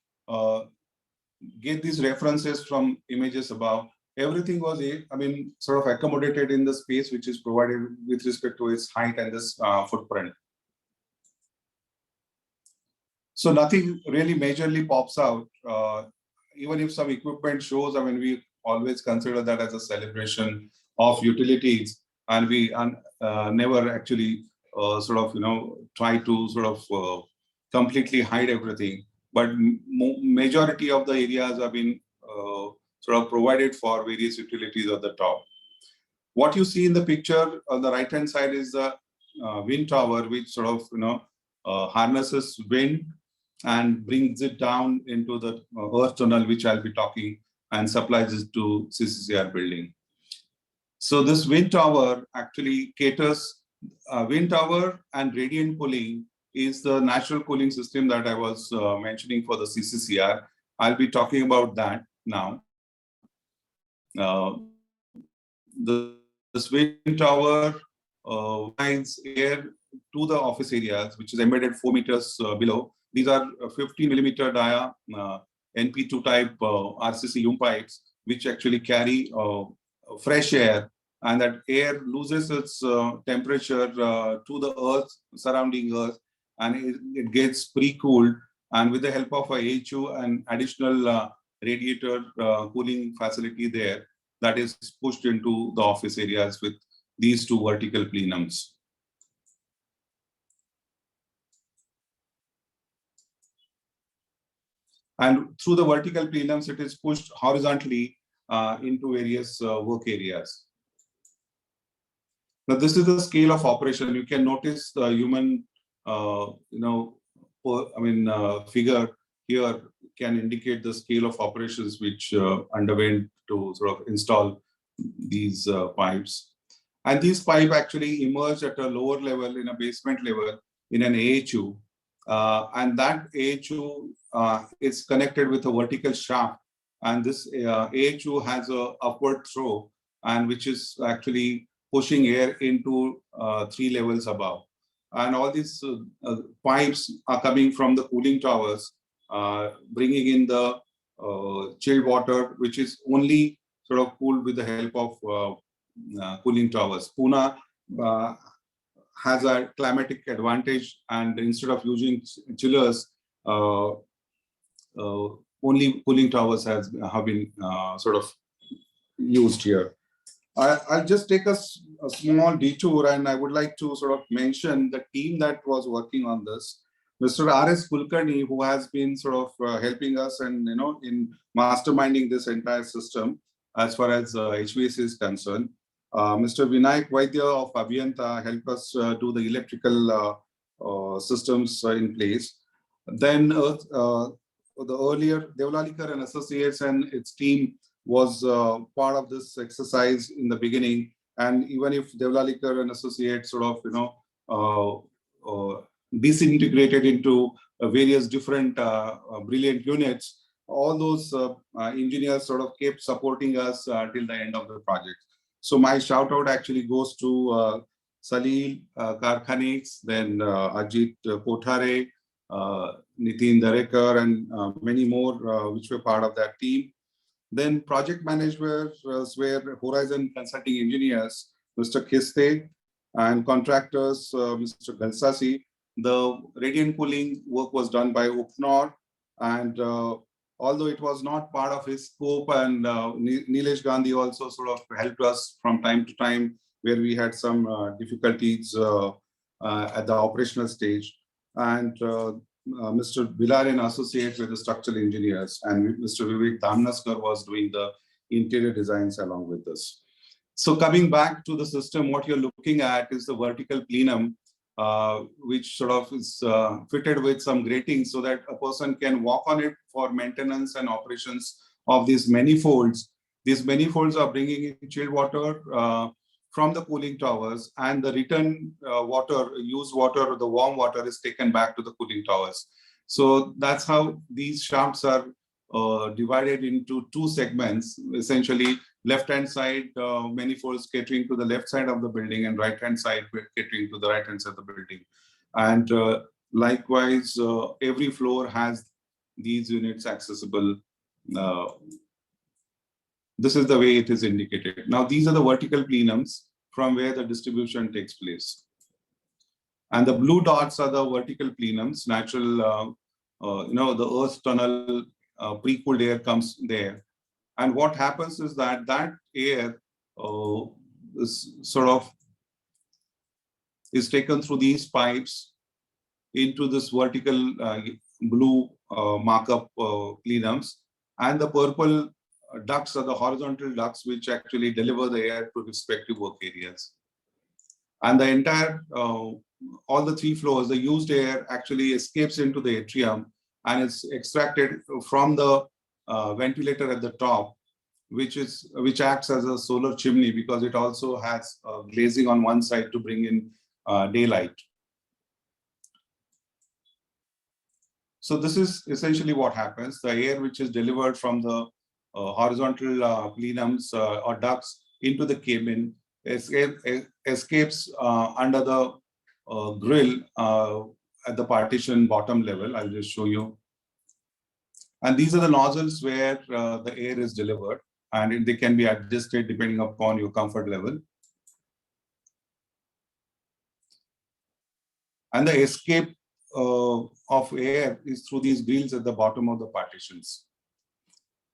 get these references from images above. Everything was, sort of accommodated in the space which is provided with respect to its height and this footprint. So nothing really majorly pops out. Even if some equipment shows, we always consider that as a celebration of utilities, and we never actually try to sort of completely hide everything. But majority of the areas have been sort of provided for various utilities at the top. What you see in the picture on the right-hand side is the wind tower, which sort of harnesses wind and brings it down into the earth tunnel, which I'll be talking, and supplies it to CCCR building. So this wind tower actually caters, wind tower and radiant cooling is the natural cooling system that I was mentioning for the CCCR. I'll be talking about that now. this wind tower provides air to the office areas, which is embedded 4 meters below. These are 50 millimeter dia NP2 type RCC loom pipes, which actually carry fresh air, and that air loses its temperature to the earth, surrounding earth, and it gets pre-cooled. And with the help of a AHU and additional radiator cooling facility there, that is pushed into the office areas with these two vertical plenums. And through the vertical plenums, it is pushed horizontally into various work areas. Now, this is the scale of operation. You can notice the human, figure here can indicate the scale of operations which underwent to sort of install these pipes. And these pipes actually emerge at a lower level, in a basement level, in an AHU. And that AHU is connected with a vertical shaft. And this AHU has a upward throw, and which is actually pushing air into 3 levels above. And all these pipes are coming from the cooling towers, bringing in the chilled water, which is only sort of cooled with the help of cooling towers. Pune has a climatic advantage, and instead of using chillers, only cooling towers have been sort of used here. I'll just take a small detour, and I would like to sort of mention the team that was working on this. Mr. R.S. Kulkarni, who has been sort of helping us and in masterminding this entire system as far as HVAC is concerned. Mr. Vinayak Vaidya of Abhyanta helped us do the electrical systems in place. Then the earlier Devlalikar and Associates and its team was part of this exercise in the beginning. And even if Devlalikar and Associates sort of disintegrated into various different brilliant units, all those engineers sort of kept supporting us till the end of the project. So my shout out actually goes to Salil Karkhanix, then Ajit Kothare, Nitin Darekar, and many more which were part of that team. Then project managers were Horizon Consulting Engineers, Mr. Kiste, and contractors, Mr. Galsasi. The radiant cooling work was done by Upnor, and although it was not part of his scope, and Nilesh Gandhi also sort of helped us from time to time where we had some difficulties at the operational stage. And Mr. Bilal and Associates were the structural engineers, and Mr. Vivek Damnaskar was doing the interior designs along with us. So coming back to the system, what you're looking at is the vertical plenum, which sort of is fitted with some gratings so that a person can walk on it for maintenance and operations of these manifolds. These manifolds are bringing in chilled water from the cooling towers, and the return water, used water, the warm water is taken back to the cooling towers. So that's how these shafts are divided into 2 segments, essentially left-hand side manifolds catering to the left side of the building, and right-hand side catering to the right-hand side of the building. And likewise, every floor has these units accessible. This is the way it is indicated. Now, these are the vertical plenums from where the distribution takes place. And the blue dots are the vertical plenums, natural, the earth tunnel, pre-cooled air comes there. And what happens is that that air is taken through these pipes into this vertical blue markup plenums, and the purple ducts are the horizontal ducts which actually deliver the air to respective work areas. And the entire, all the 3 floors, the used air actually escapes into the atrium and it's extracted from the ventilator at the top, which acts as a solar chimney because it also has glazing on one side to bring in daylight. So this is essentially what happens. The air which is delivered from the horizontal plenums or ducts into the cabin, escapes under the grill at the partition bottom level. I'll just show you. And these are the nozzles where the air is delivered, and they can be adjusted depending upon your comfort level. And the escape of air is through these grills at the bottom of the partitions.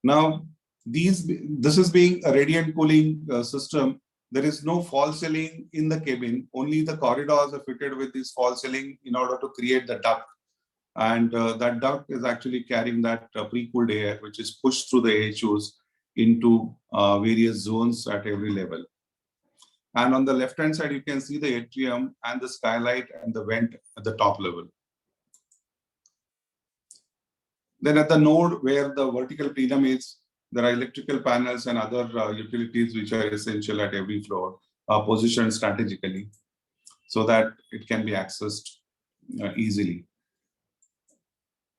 Now, this is being a radiant cooling system. There is no false ceiling in the cabin. Only the corridors are fitted with this false ceiling in order to create the duct. And that duct is actually carrying that pre-cooled air, which is pushed through the AHUs into various zones at every level. And on the left-hand side, you can see the atrium and the skylight and the vent at the top level. Then at the node where the vertical plenum is, there are electrical panels and other utilities which are essential at every floor, positioned strategically so that it can be accessed easily.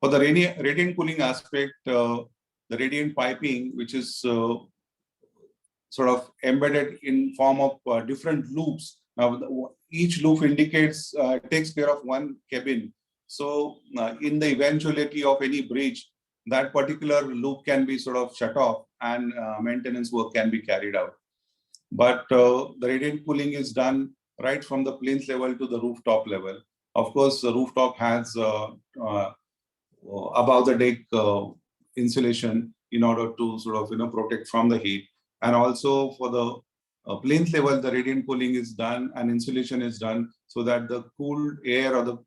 For the radiant cooling aspect, the radiant piping, which is sort of embedded in form of different loops. Now, each loop indicates, takes care of one cabin. So in the eventuality of any breach, that particular loop can be sort of shut off and maintenance work can be carried out. But the radiant cooling is done right from the plains level to the rooftop level. Of course, the rooftop has above the deck insulation in order to sort of protect from the heat. And also for the plains level, the radiant cooling is done and insulation is done so that the cool air or the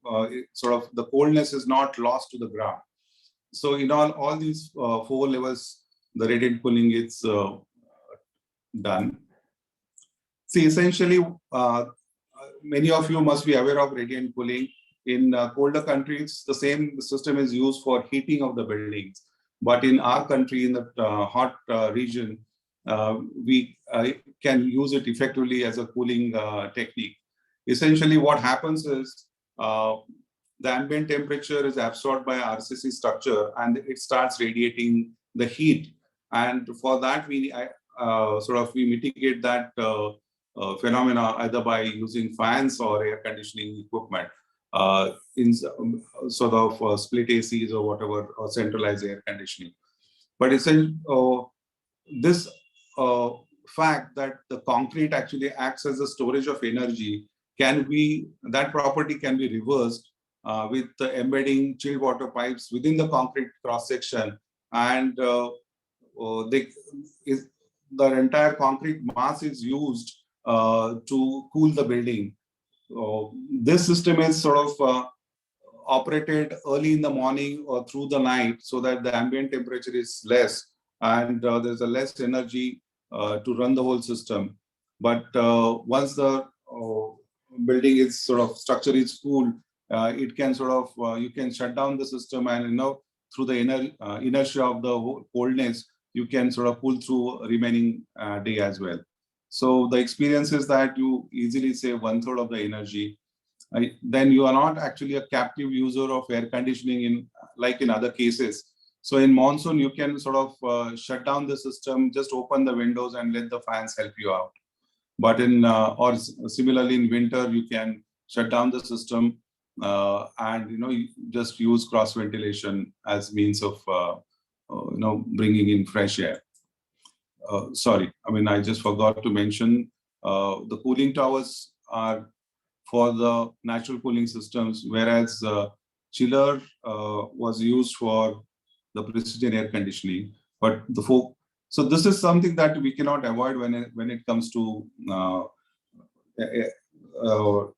sort of the coldness is not lost to the ground. So in all these 4 levels, the radiant cooling is done. See, essentially, many of you must be aware of radiant cooling. In colder countries, the same system is used for heating of the buildings. But in our country, in the hot region, we can use it effectively as a cooling technique. Essentially, what happens is the ambient temperature is absorbed by RCC structure and it starts radiating the heat. And for that, we mitigate that phenomena either by using fans or air conditioning equipment in sort of split ACs or whatever, or centralized air conditioning. But essentially, this fact that the concrete actually acts as a storage of energy that property can be reversed with embedding chilled water pipes within the concrete cross section, and the entire concrete mass is used to cool the building. This system is sort of operated early in the morning or through the night so that the ambient temperature is less and there's a less energy to run the whole system. But once the building is sort of structure is cool, it can sort of you can shut down the system, and through the inertia of the coldness, you can sort of pull through remaining day as well. So the experience is that you easily save 1/3 of the energy. Then you are not actually a captive user of air conditioning like in other cases. So in monsoon, you can sort of shut down the system, just open the windows and let the fans help you out. But or similarly in winter, you can shut down the system and you just use cross ventilation as means of bringing in fresh air. Sorry, I just forgot to mention the cooling towers are for the natural cooling systems, whereas chiller was used for the precision air conditioning. But so this is something that we cannot avoid when it comes to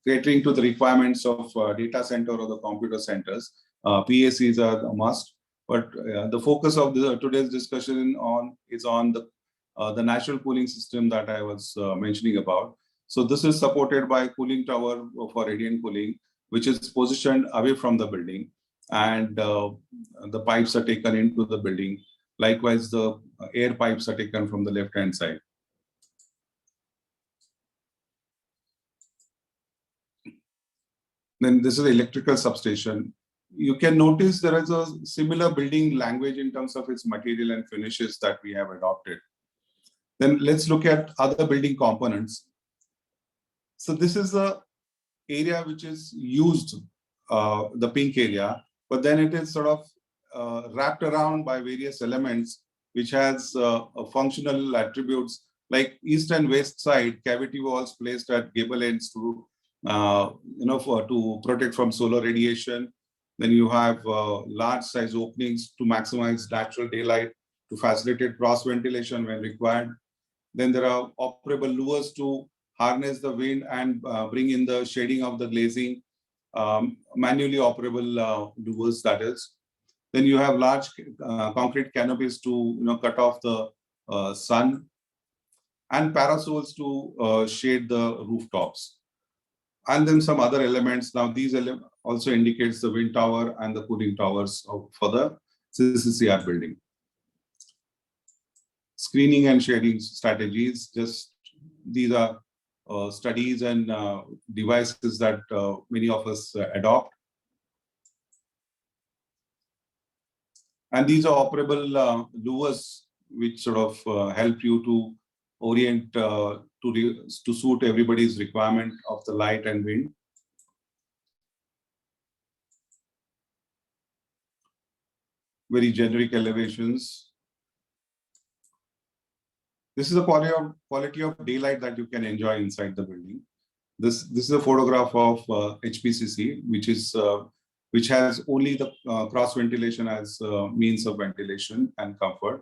catering to the requirements of data center or the computer centers. PACs are a must. But the focus of today's discussion is on the natural cooling system that I was mentioning about. So this is supported by cooling tower for radiant cooling, which is positioned away from the building, and the pipes are taken into the building. Likewise, the air pipes are taken from the left-hand side. Then this is the electrical substation. you can notice there is a similar building language in terms of its material and finishes that we have adopted. Then let's look at other building components. So this is the area which is used, the pink area, but then it is sort of wrapped around by various elements which has functional attributes like east and west side cavity walls placed at gable ends to to protect from solar radiation. Then you have large size openings to maximize natural daylight to facilitate cross ventilation when required. Then there are operable louvers to harness the wind and bring in the shading of the glazing, manually operable louvers, that is. Then you have large concrete canopies to cut off the sun, and parasols to shade the rooftops. And then some other elements. Now these also indicates the wind tower and the cooling towers for the CCCR building. Screening and shading strategies. Just these are studies and devices that many of us adopt. And these are operable louvers which sort of help you to orient to suit everybody's requirement of the light and wind. Very generic elevations. This is the quality of daylight that you can enjoy inside the building. This is a photograph of HPCC, which has only the cross ventilation as means of ventilation and comfort.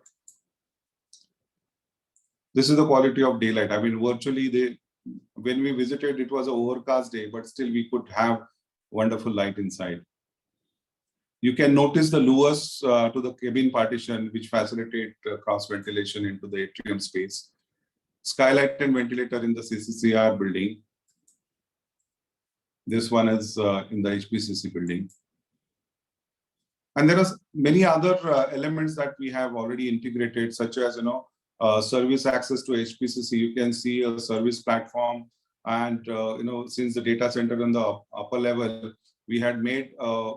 This is the quality of daylight. I mean, virtually when we visited, it was an overcast day, but still we could have wonderful light inside. You can notice the louvers to the cabin partition, which facilitate cross ventilation into the atrium space. Skylight and ventilator in the CCCR building. This one is in the HPCC building. And there are many other elements that we have already integrated, such as, service access to HPCC. You can see a service platform, and since the data center on the upper level, we had made a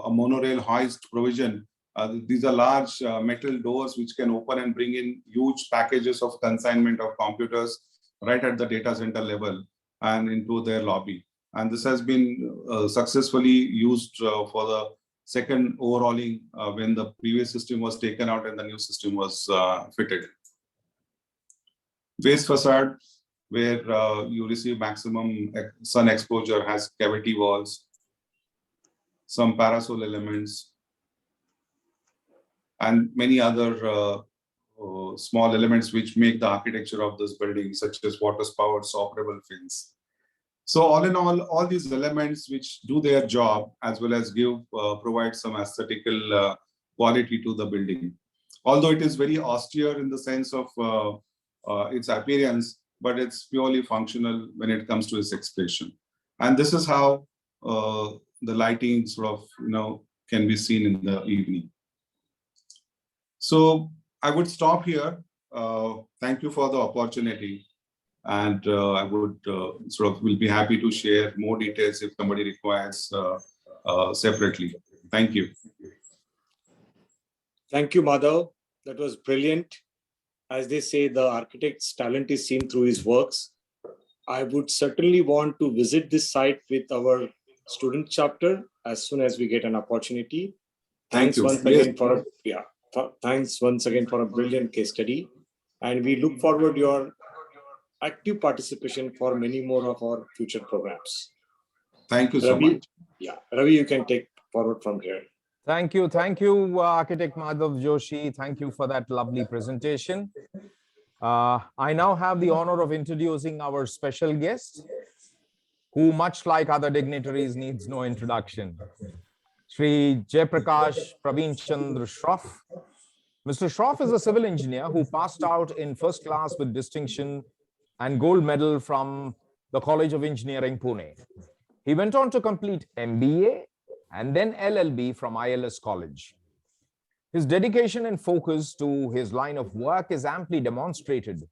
monorail hoist provision. These are large metal doors which can open and bring in huge packages of consignment of computers right at the data center level and into their lobby. And this has been successfully used for the second overhauling when the previous system was taken out and the new system was fitted. Base facade, where you receive maximum sun exposure, has cavity walls, some parasol elements, and many other small elements which make the architecture of this building, such as water-powered operable fins. So all in all these elements which do their job as well as provide some aesthetical quality to the building. Although it is very austere in the sense of its appearance, but it's purely functional when it comes to its expression. And this is how the lighting sort of, can be seen in the evening. So I would stop here. Thank you for the opportunity. And I would will be happy to share more details if somebody requires separately. Thank you. Thank you, Madhav. That was brilliant. As they say, the architect's talent is seen through his works. I would certainly want to visit this site with our student chapter as soon as we get an opportunity. Thanks once again thanks once again for a brilliant case study. And we look forward to your active participation for many more of our future programs. Thank you so much. Yeah, Ravi, you can take forward from here. Thank you, Architect Madhav Joshi. Thank you for that lovely presentation. I now have the honor of introducing our special guest, who, much like other dignitaries, needs no introduction. Shri Jayaprakash Praveen Chandra Shroff. Mr. Shroff is a civil engineer who passed out in first class with distinction and gold medal from the College of Engineering, Pune. He went on to complete MBA and then LLB from ILS College. His dedication and focus to his line of work is amply demonstrated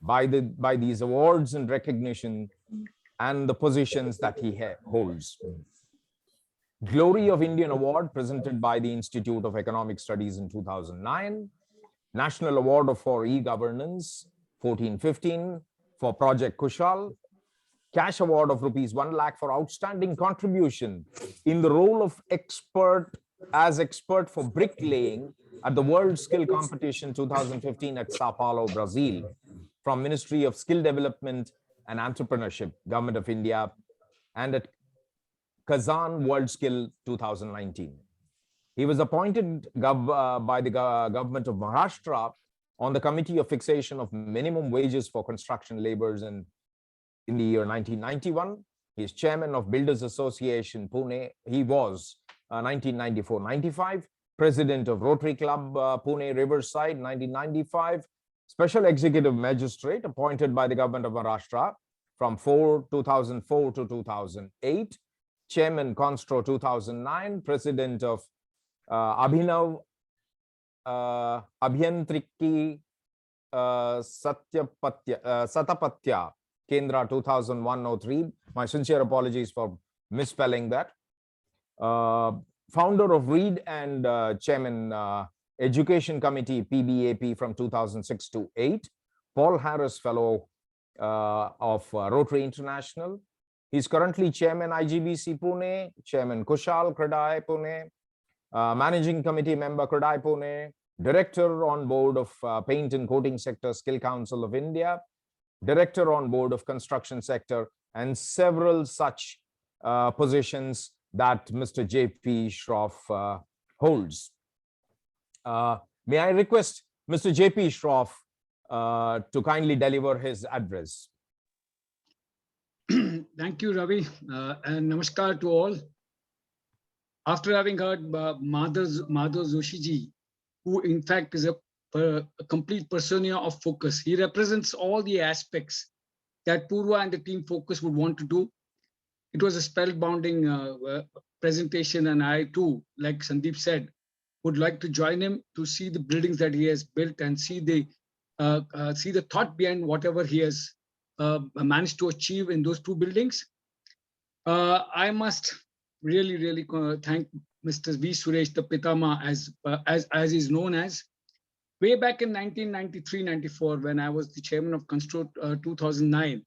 by these awards and recognition and the positions that he holds. Glory of Indian Award presented by the Institute of Economic Studies in 2009. National Award for E-Governance 14-15 for Project Kushal. Cash award of rupees 1 lakh for outstanding contribution in the role of expert for bricklaying at the World Skill Competition 2015 at Sao Paulo, Brazil, from Ministry of Skill Development and Entrepreneurship, Government of India, and at Kazan World Skill 2019. He was appointed by the government of Maharashtra on the Committee of Fixation of Minimum Wages for Construction Laborers in the year 1991. He is chairman of Builders Association, Pune. He was 1994-95, president of Rotary Club, Pune Riverside, 1995, special executive magistrate appointed by the government of Maharashtra from 2004 to 2008, chairman Constro 2009, president of Abhinav Abhyantriki Satapatya Kendra 2001-03. My sincere apologies for misspelling that. Founder of Reed and chairman Education Committee PBAP from 2006 to 8. Paul Harris Fellow of Rotary International. He's currently chairman IGBC Pune, chairman Kushal Kradai Pune, managing committee member Kradai Pune, director on board of Paint and Coating Sector Skill Council of India, director on board of construction sector, and several such positions that Mr. J.P. Shroff holds. May I request Mr. J.P. Shroff to kindly deliver his address. Thank you, Ravi, and namaskar to all. After having heard Madhav Joshi ji, who in fact is a complete persona of focus, he represents all the aspects that Purva and the team Focus would want to do. It was a spellbounding presentation, and I too, like Sandeep said, would like to join him to see the buildings that he has built and see the thought behind whatever he has managed to achieve in those two buildings. I must really thank Mr. V. Suresh, the Pitama, as is known as. Way back in 1993-94, when I was the chairman of Constro 2009,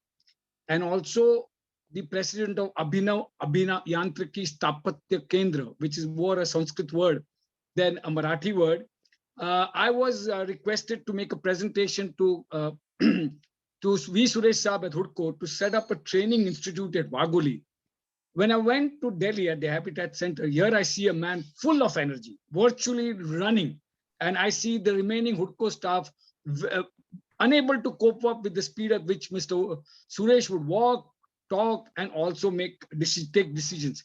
and also the president of Abhinav Yantriki Stapatya Kendra, which is more a Sanskrit word than a Marathi word. I was requested to make a presentation to V. Suresh Saab at Hudko to set up a training institute at Wagholi. When I went to Delhi at the Habitat Center, here I see a man full of energy, virtually running. And I see the remaining Hudko staff unable to cope up with the speed at which Mr. Suresh would walk, talk, and also take decisions.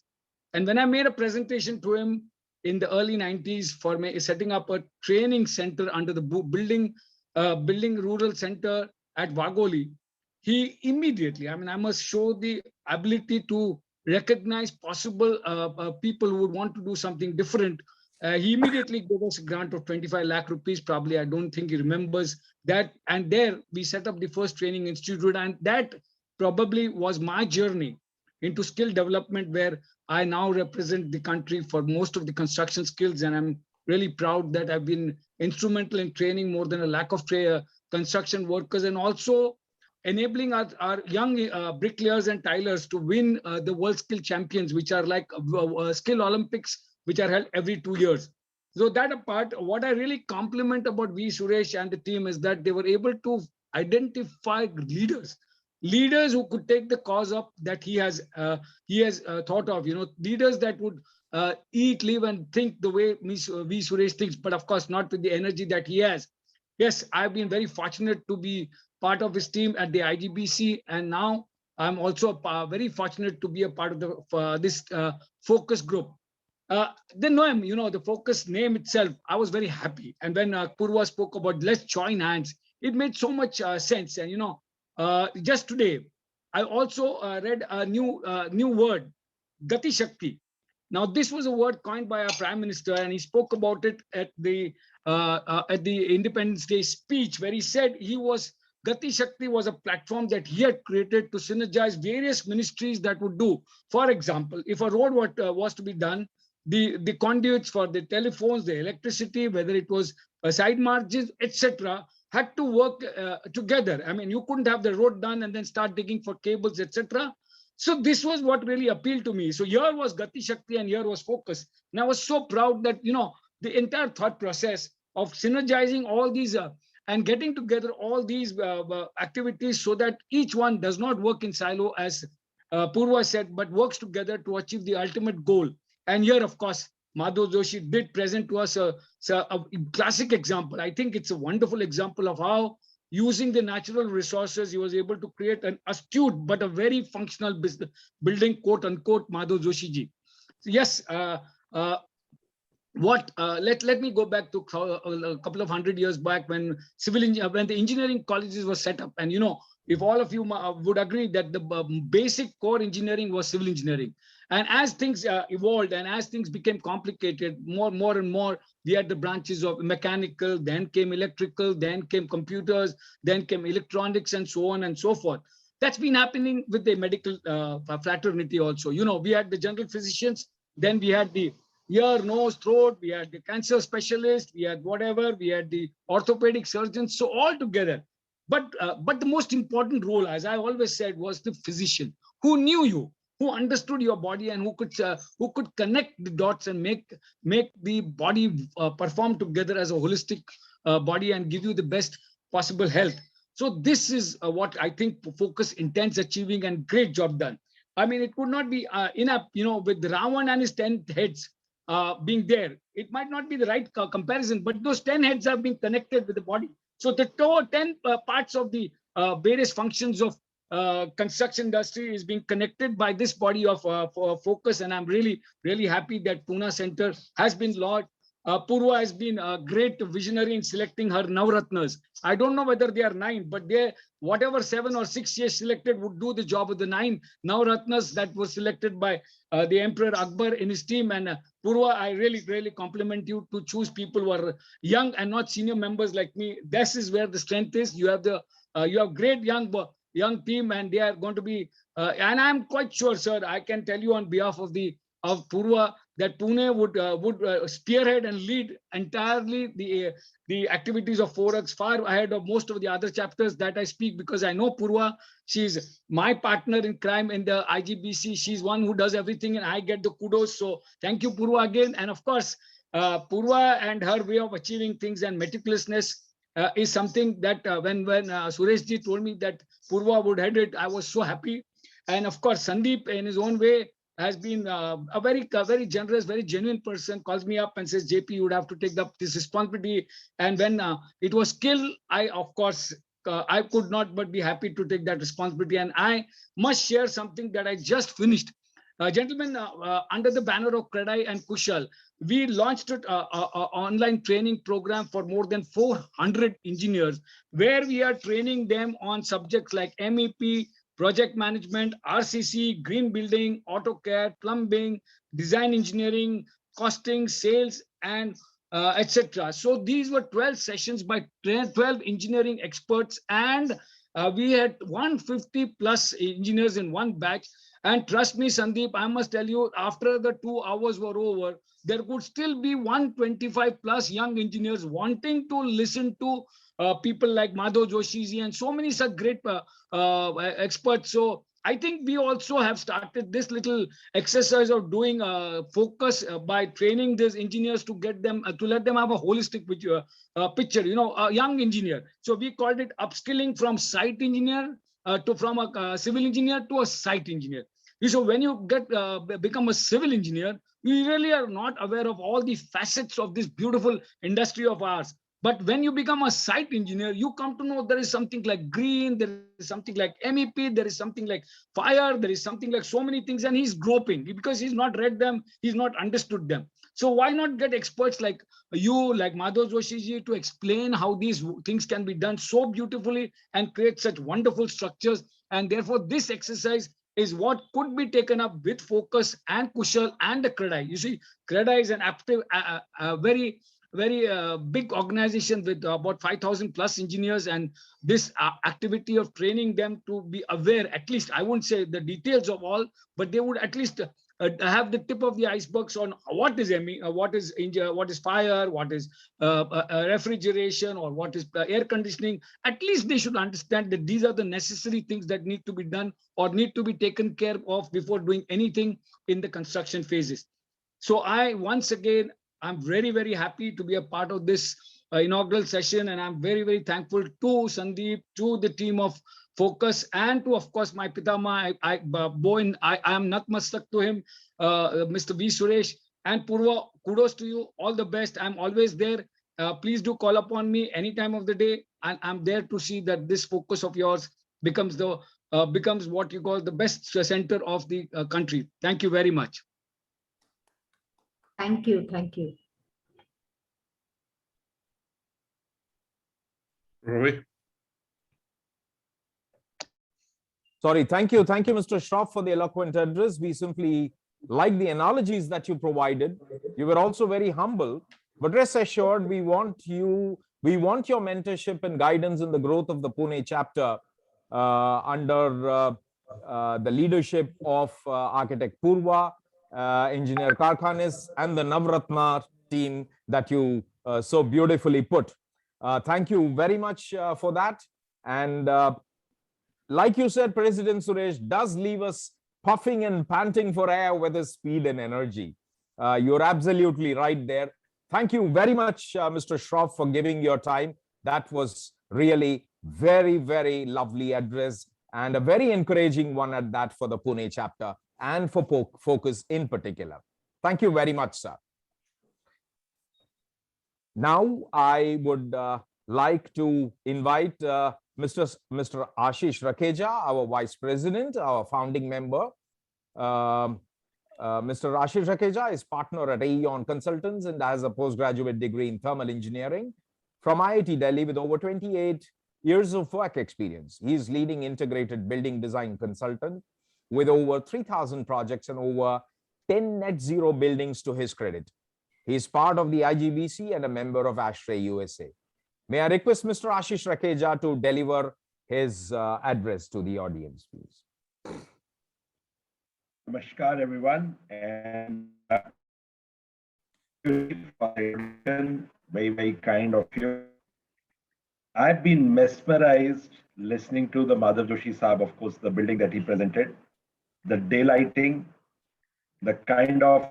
And when I made a presentation to him in the early 90s for setting up a training center under the building rural center at Wagholi, he immediately, I must show the ability to recognize possible people who would want to do something different. He immediately gave us a grant of 25 lakh rupees, probably. I don't think he remembers that. And there we set up the first training institute. And that probably was my journey into skill development, where I now represent the country for most of the construction skills. And I'm really proud that I've been instrumental in training more than 1 lakh of construction workers, and also enabling our young bricklayers and tilers to win the World Skill Champions, which are like skill Olympics, which are held every 2 years. So that apart, what I really compliment about V. Suresh and the team is that they were able to identify leaders who could take the cause up that he has thought of, leaders that would eat, live, and think the way V. Suresh thinks, but of course not with the energy that he has. Yes, I've been very fortunate to be part of his team at the IGBC, and now I'm also very fortunate to be a part of this focus group. Then know him, the focus name itself, I was very happy. And when Purva spoke about let's join hands, it made so much sense. And just today, I also read a new word, Gati Shakti. Now, this was a word coined by our Prime Minister, and he spoke about it at the Independence Day speech, where he said he was Gati Shakti was a platform that he had created to synergize various ministries that would do. For example, if a road was to be done, the conduits for the telephones, the electricity, whether it was side margins, etc., had to work together. I mean, you couldn't have the road done and then start digging for cables, etc. So this was what really appealed to me. So here was Gati Shakti and here was focus. And I was so proud that, the entire thought process of synergizing all these and getting together all these activities so that each one does not work in silo, as Purva said, but works together to achieve the ultimate goal. And here, of course, Madhav Joshi did present to us a classic example. I think it's a wonderful example of how, using the natural resources, he was able to create an astute but a very functional business building, quote unquote, Madhav Joshi ji. So yes, let me go back to a couple of 100 years back when when the engineering colleges were set up. And if all of you would agree that the basic core engineering was civil engineering, and as things evolved and as things became complicated, more and more, we had the branches of mechanical, then came electrical, then came computers, then came electronics, and so on and so forth. That's been happening with the medical fraternity also. We had the general physicians, then we had the ear, nose, throat, we had the cancer specialist, we had whatever, we had the orthopedic surgeons, so all together. But the most important role, as I always said, was the physician who knew you, who understood your body, and who could connect the dots and make the body perform together as a holistic body and give you the best possible health. So this is what I think focus intends achieving, and great job done. I mean, it could not be enough, with Ravan and his 10 heads being there. It might not be the right comparison, but those 10 heads have been connected with the body. So the 10 parts of the various functions of construction industry is being connected by this body of focus. And I'm really, really happy that Pune Center has been launched. Purva has been a great visionary in selecting her Navratnas. I don't know whether they are 9, but whatever 7 or 6 years selected would do the job of the 9 Navratnas that were selected by the Emperor Akbar in his team. And Purva, I really, really compliment you to choose people who are young and not senior members like me. This is where the strength is. You have great young team, and they are going to be. And I'm quite sure, sir, I can tell you on behalf of Purva that Pune would spearhead and lead entirely the activities of Forex far ahead of most of the other chapters that I speak, because I know Purva. She's my partner in crime in the IGBC. She's one who does everything, and I get the kudos. So thank you, Purva, again. And of course, Purva and her way of achieving things and meticulousness is something that when Suresh ji told me that Purva would head it, I was so happy. And of course, Sandeep, in his own way, has been a very generous, very genuine person, calls me up and says, JP, you would have to take up this responsibility. And when it was skill, I, of course, I could not but be happy to take that responsibility. And I must share something that I just finished. Gentlemen, under the banner of Kredai and Kushal, we launched an online training program for more than 400 engineers, where we are training them on subjects like MEP, project management, RCC, green building, AutoCAD, plumbing, design engineering, costing, sales, and etc. So these were 12 sessions by 12 engineering experts, and we had 150 plus engineers in one batch. And trust me, Sandeep, I must tell you, after the 2 hours were over, there could still be 125 plus young engineers wanting to listen to people like Madhav Joshi and so many such great experts. So I think we also have started this little exercise of doing focus by training these engineers to get them to let them have a holistic picture, a young engineer. So we called it upskilling from site engineer from a civil engineer to a site engineer. So when you become a civil engineer, you really are not aware of all the facets of this beautiful industry of ours. But when you become a site engineer, you come to know there is something like green, there is something like MEP, there is something like fire, there is something like so many things, and he's groping because he's not read them, he's not understood them. So why not get experts like you, like Madhav Joshi to explain how these things can be done so beautifully and create such wonderful structures. And therefore, this exercise is what could be taken up with focus and Kushal and the Kredai. You see, Kredai is an active, very very big organization with about 5,000 plus engineers, and this activity of training them to be aware, at least I won't say the details of all, but they would at least have the tip of the icebergs on what is what is fire, what is refrigeration, or what is air conditioning. At least they should understand that these are the necessary things that need to be done or need to be taken care of before doing anything in the construction phases. So I, once again, I'm very, very happy to be a part of this inaugural session, and I'm very, very thankful to Sandeep, to the team of Focus, and to, of course, my Pitama. I am natmastak to him, Mr. V. Suresh, and Purva. Kudos to you. All the best. I'm always there. Please do call upon me any time of the day, and I'm there to see that this focus of yours becomes what you call the best center of the country. Thank you very much. Thank you. Thank you. Ravi? Sorry, thank you, Mr. Shroff, for the eloquent address. We simply like the analogies that you provided. You were also very humble, but rest assured, we want your mentorship and guidance in the growth of the Pune chapter under the leadership of architect Purva, engineer Karkhanis, and the Navratna team that you so beautifully put. Thank you very much for that. And like you said, President Suresh does leave us puffing and panting for air with his speed and energy. You're absolutely right there. Thank you very much, Mr. Shroff, for giving your time. That was really very, very lovely address, and a very encouraging one at that for the Pune chapter and for Focus in particular. Thank you very much, sir. Now, I would like to invite Mr. Ashish Rakeja, our Vice President, our founding member. Mr. Ashish Rakeja is partner at Aeon Consultants and has a postgraduate degree in thermal engineering from IIT Delhi with over 28 years of work experience. He is leading integrated building design consultant with over 3,000 projects and over 10 net zero buildings to his credit. He is part of the IGBC and a member of ASHRAE USA. May I request Mr. Ashish Rakeja to deliver his address to the audience, please. Namaskar, everyone, and very, very kind of you. I've been mesmerized listening to the Madhav Joshi Saab, of course, the building that he presented, the daylighting, the kind of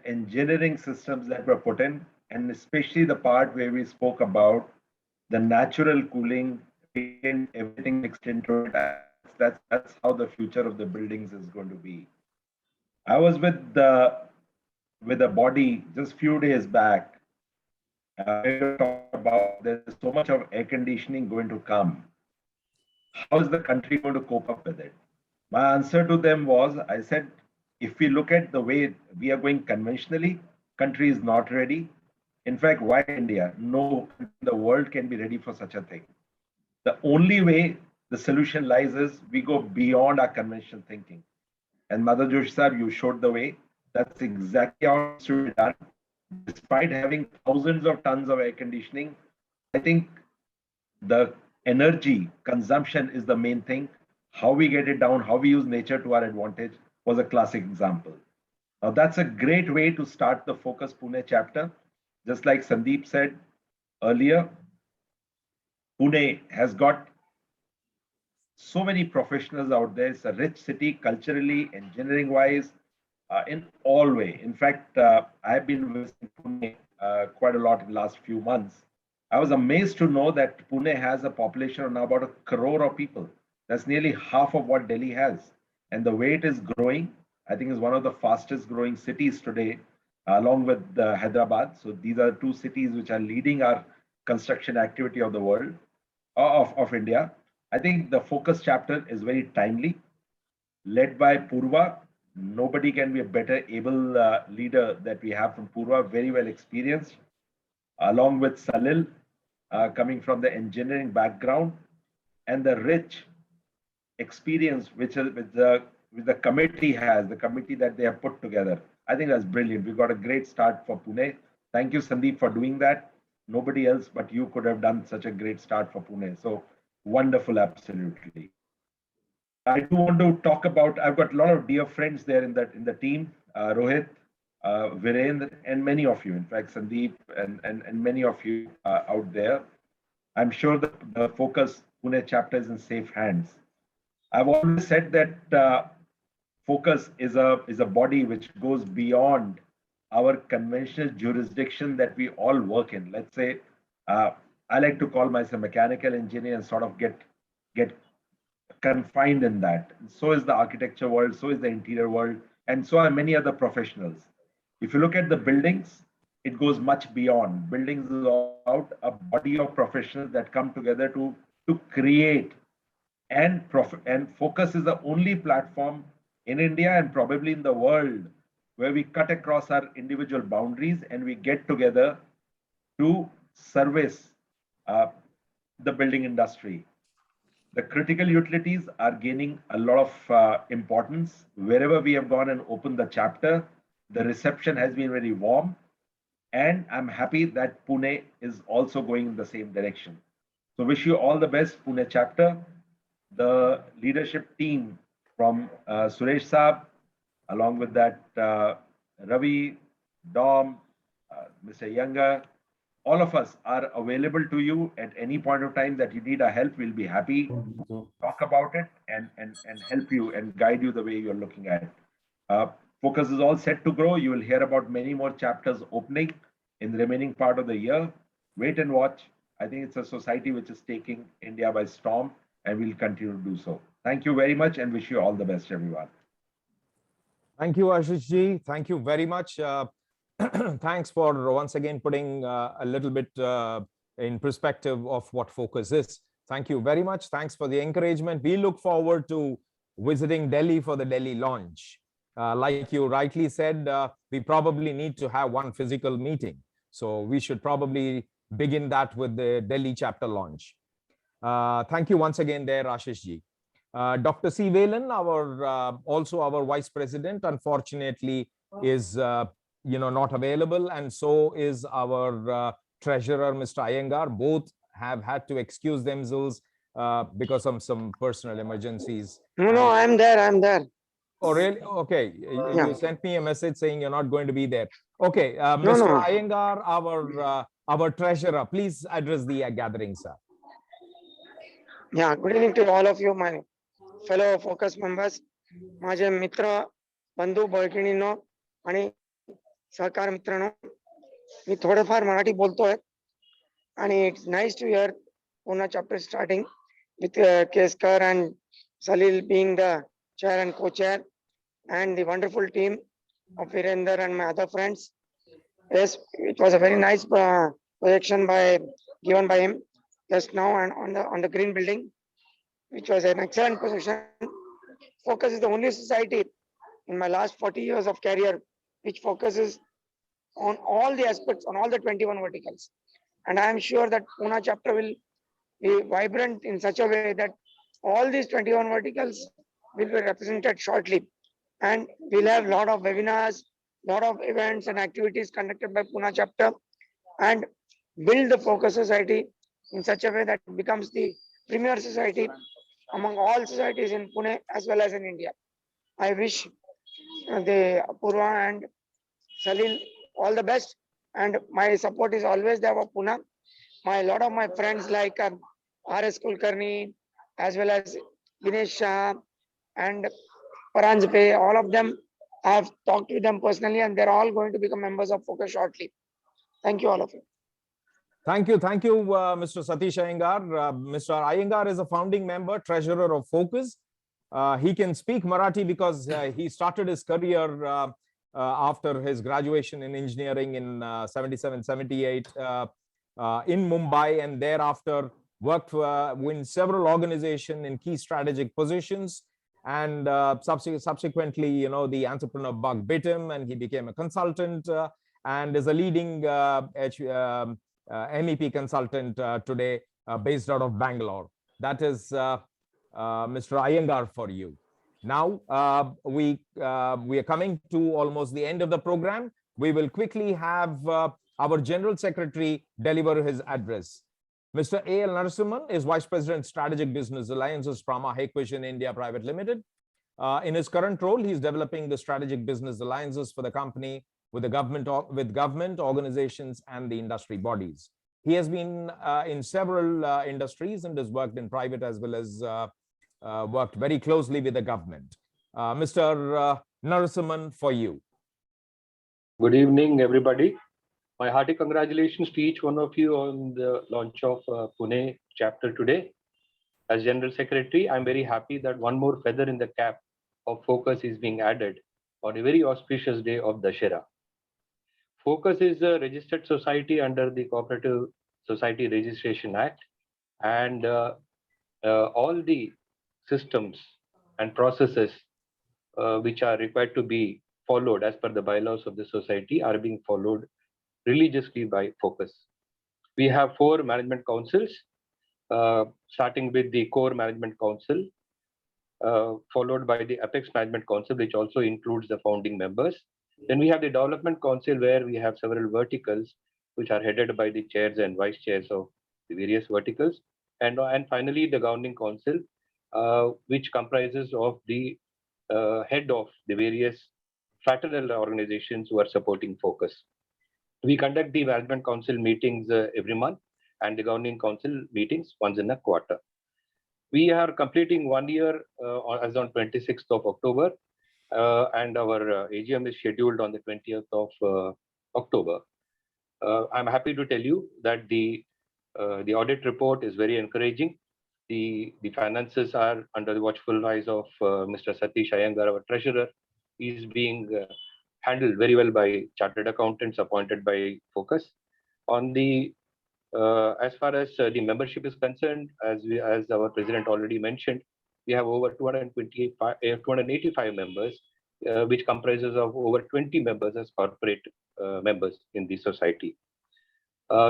engineering systems that were put in, and especially the part where we spoke about the natural cooling, everything mixed into it. That's how the future of the buildings is going to be. I was with a body just few days back. Talk about there's so much of air conditioning going to come. How is the country going to cope up with it? My answer to them was, I said, if we look at the way we are going conventionally, country is not ready. In fact, why India? No, the world can be ready for such a thing. The only way the solution lies is we go beyond our conventional thinking. And Madhav Joshi sir, you showed the way. That's exactly how it should be done. Despite having thousands of tons of air conditioning, I think the energy consumption is the main thing. How we get it down, how we use nature to our advantage was a classic example. Now that's a great way to start the Focus Pune chapter. Just like Sandeep said earlier, Pune has got so many professionals out there. It's a rich city culturally, engineering wise, in all way. In fact, I've been visiting Pune quite a lot in the last few months. I was amazed to know that Pune has a population of now about 1 crore of people. That's nearly half of what Delhi has. And the way it is growing, I think is one of the fastest growing cities today, along with Hyderabad. So these are two cities which are leading our construction activity of the world, of India. I think the Focus chapter is very timely, led by Purva. Nobody can be a better able leader that we have from Purva, very well experienced, along with Salil, coming from the engineering background, and the rich experience which the committee has, the committee that they have put together. I think that's brilliant. We got a great start for Pune. Thank you, Sandeep, for doing that. Nobody else but you could have done such a great start for Pune. So wonderful, absolutely. I do want to talk about, I've got a lot of dear friends there in the team, Rohit, Virendra, and many of you, in fact, Sandeep and many of you out there. I'm sure the Focus Pune chapter is in safe hands. I've always said that Focus is a body which goes beyond our conventional jurisdiction that we all work in. Let's say, I like to call myself a mechanical engineer and sort of get confined in that. So is the architecture world, so is the interior world, and so are many other professionals. If you look at the buildings, it goes much beyond. Buildings is all about a body of professionals that come together to create and Focus is the only platform in India and probably in the world where we cut across our individual boundaries and we get together to service the building industry. The critical utilities are gaining a lot of importance. Wherever we have gone and opened the chapter, the reception has been very warm. And I'm happy that Pune is also going in the same direction. So wish you all the best, Pune chapter. The leadership team from Suresh Saab, along with that Ravi, Dom, Mr. Younger, all of us are available to you at any point of time that you need our help. We'll be happy to talk about it and help you and guide you the way you're looking at it. Focus is all set to grow. You will hear about many more chapters opening in the remaining part of the year. Wait and watch. I think it's a society which is taking India by storm, and we'll continue to do so. Thank you very much and wish you all the best, everyone. Thank you, Ashish ji. Thank you very much. Thanks for once again putting a little bit in perspective of what Focus is. Thank you very much. Thanks for the encouragement. We look forward to visiting Delhi for the Delhi launch. Like you rightly said, we probably need to have one physical meeting. So we should probably begin that with the Delhi chapter launch. Thank you once again there, Ashish ji. Dr. C. Velan, also our Vice President, unfortunately is not available, and so is our Treasurer, Mr. Iyengar. Both have had to excuse themselves because of some personal emergencies. No, I'm there. Oh, really? Okay. Yeah. You sent me a message saying you're not going to be there. Okay. No. Mr. Iyengar, our treasurer, please address the gathering, sir. Yeah, good evening to all of you, my fellow Focus members. माझे मित्र, बंधू, भगिनींनो आणि सहकार मित्रांनो, मी थोडेफार मराठी बोलतोय आणि it's nice to hear Pune chapter starting with Keskar and Salil being the chair and co-chair, and the wonderful team of Virender and my other friends. Yes, it was a very nice projection given by him just now and on the green building, which was an excellent projection. Focus is the only society in my last 40 years of career which focuses on all the aspects, on all the 21 verticals. And I am sure that Pune chapter will be vibrant in such a way that all these 21 verticals will be represented shortly. And we'll have a lot of webinars, lot of events and activities conducted by Pune chapter, and build the Focus society in such a way that it becomes the premier society among all societies in Pune as well as in India. I wish the Apurva and Salil all the best, and my support is always there for Pune. A lot of my friends like R.S. Kulkarni as well as Dinesh Shah and Paranjpe, all of them, I have talked with them personally, and they're all going to become members of Focus shortly. Thank you, all of you. Thank you, Mr. Satish Iyengar. Mr. Iyengar is a founding member, treasurer of Focus. He can speak Marathi because he started his career after his graduation in engineering in 77, 78 in Mumbai, and thereafter worked in several organizations in key strategic positions. And subsequently, the entrepreneur bug bit him, and he became a consultant and is a leading MEP consultant today based out of Bangalore. That is Mr. Iyengar for you. Now, we are coming to almost the end of the program. We will quickly have our General Secretary, deliver his address. Mr. A.L. Narasimhan is Vice President, Strategic Business Alliances from Hikvision India Private Limited. In his current role, he's developing the strategic business alliances for the company with the government organizations and the industry bodies. He has been in several industries and has worked in private as well as worked very closely with the government. Mr. Narasimhan, for you. Good evening, everybody. My hearty congratulations to each one of you on the launch of Pune chapter today. As General Secretary, I'm very happy that one more feather in the cap of Focus is being added on a very auspicious day of Dussehra. Focus is a registered society under the Cooperative Society Registration Act, and all the systems and processes which are required to be followed as per the bylaws of the society are being followed religiously by Focus. We have 4 management councils, starting with the Core Management Council, followed by the Apex Management Council, which also includes the founding members. Then we have the Development Council, where we have several verticals, which are headed by the chairs and vice chairs of the various verticals. And finally, the Governing Council, which comprises of the head of the various fraternal organizations who are supporting Focus. We conduct the Management Council meetings every month and the Governing Council meetings once in a quarter. We are completing 1 year as on 26th of October, and our AGM is scheduled on the 20th of October. I'm happy to tell you that the audit report is very encouraging. The finances are under the watchful eyes of Mr. Satish Iyengar, our treasurer. He is being handled very well by chartered accountants appointed by Focus. On the as far as the membership is concerned, as our president already mentioned, we have over 285 members, which comprises of over 20 members as corporate members in the society.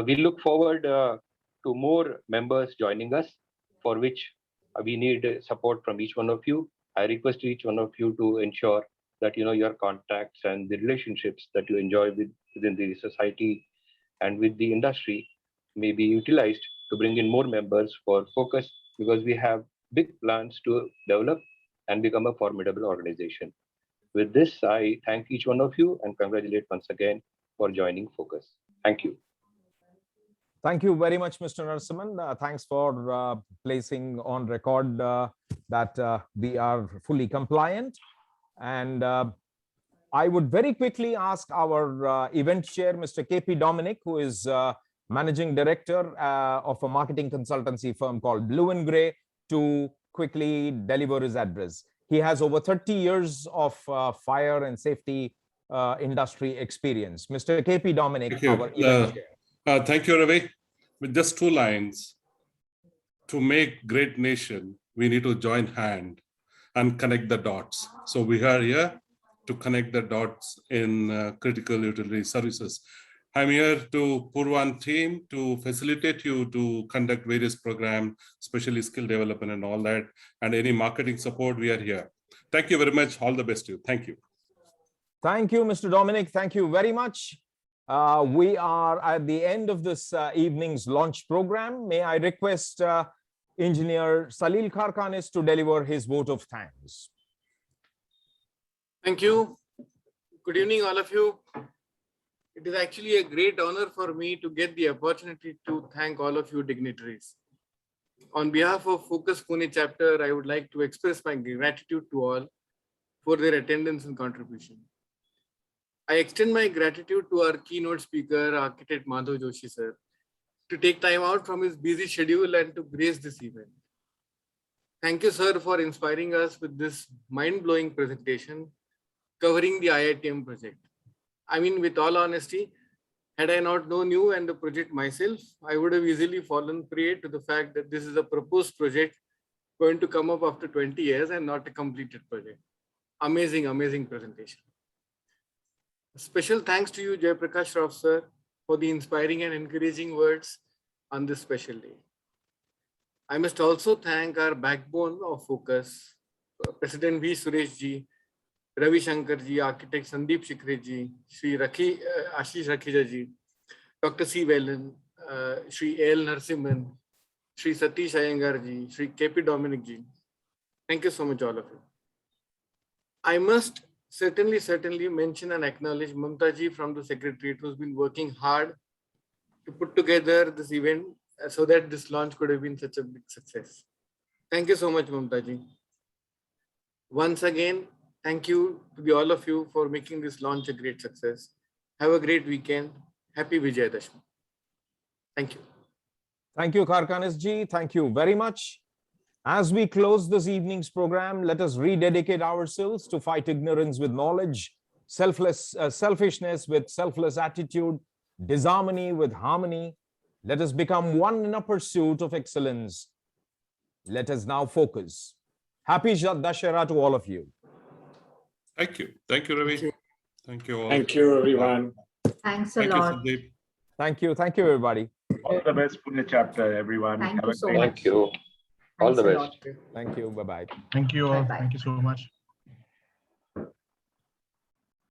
We look forward to more members joining us, for which we need support from each one of you. I request each one of you to ensure that your contacts and the relationships that you enjoy within the society and with the industry may be utilized to bring in more members for Focus, because we have big plans to develop and become a formidable organization. With this, I thank each one of you and congratulate once again for joining Focus. Thank you. Thank you very much, Mr. Narasimhan. Thanks for placing on record that we are fully compliant. And I would very quickly ask our event chair, Mr. KP Dominic, who is Managing Director of a marketing consultancy firm called Blue and Grey, to quickly deliver his address. He has over 30 years of fire and safety industry experience. Mr. KP Dominic, our event chair. Thank you, Ravi. With just 2 lines, to make great nation, we need to join hand and connect the dots. So we are here to connect the dots in critical utility services. I'm here to put one team to facilitate you to conduct various programs, especially skill development and all that, and any marketing support, we are here. Thank you very much. All the best to you. Thank you. Thank you, Mr. Dominic. Thank you very much. We are at the end of this evening's launch program. May I request Engineer Salil Kharkanis to deliver his vote of thanks. Thank you. Good evening, all of you. It is actually a great honor for me to get the opportunity to thank all of you dignitaries. On behalf of Focus Pune chapter, I would like to express my gratitude to all for their attendance and contribution. I extend my gratitude to our keynote speaker, Architect Madhav Joshi sir, to take time out from his busy schedule and to grace this event. Thank you, sir, for inspiring us with this mind-blowing presentation covering the IITM project. I mean, with all honesty, had I not known you and the project myself, I would have easily fallen prey to the fact that this is a proposed project going to come up after 20 years and not a completed project. Amazing, amazing presentation. Special thanks to you, Jai Prakash Rao sir, for the inspiring and encouraging words on this special day. I must also thank our backbone of Focus, President V. Suresh ji, Ravi Shankar ji, Architect Sandeep Shikre ji, Shri Ashish Rakhija ji, Dr. C. Velan, Shri A.L. Narasimhan, Shri Satish Iyengar-ji, Shri K.P. Dominic-ji. Thank you so much, all of you. I must certainly mention and acknowledge Mamta-ji from the Secretariat, who's been working hard to put together this event so that this launch could have been such a big success. Thank you so much, Mamta-ji. Once again, thank you to all of you for making this launch a great success. Have a great weekend. Happy Vijayadashmi. Thank you. Thank you, Karkanis-ji. Thank you very much. As we close this evening's program, let us rededicate ourselves to fight ignorance with knowledge, selfishness with selfless attitude, disharmony with harmony. Let us become one in a pursuit of excellence. Let us now focus. Happy Dashera to all of you. Thank you. Thank you, Ravi. Thank you all. Thank you, everyone. Thanks a Thank you, lot. Sandeep. Thank you. Thank you, everybody. All the best, Pune chapter, everyone. Thank Have you a so great much. Thank you. All Thanks the a best. lot. Thank you. Bye-bye. Thank you all. Bye-bye. Thank you so much.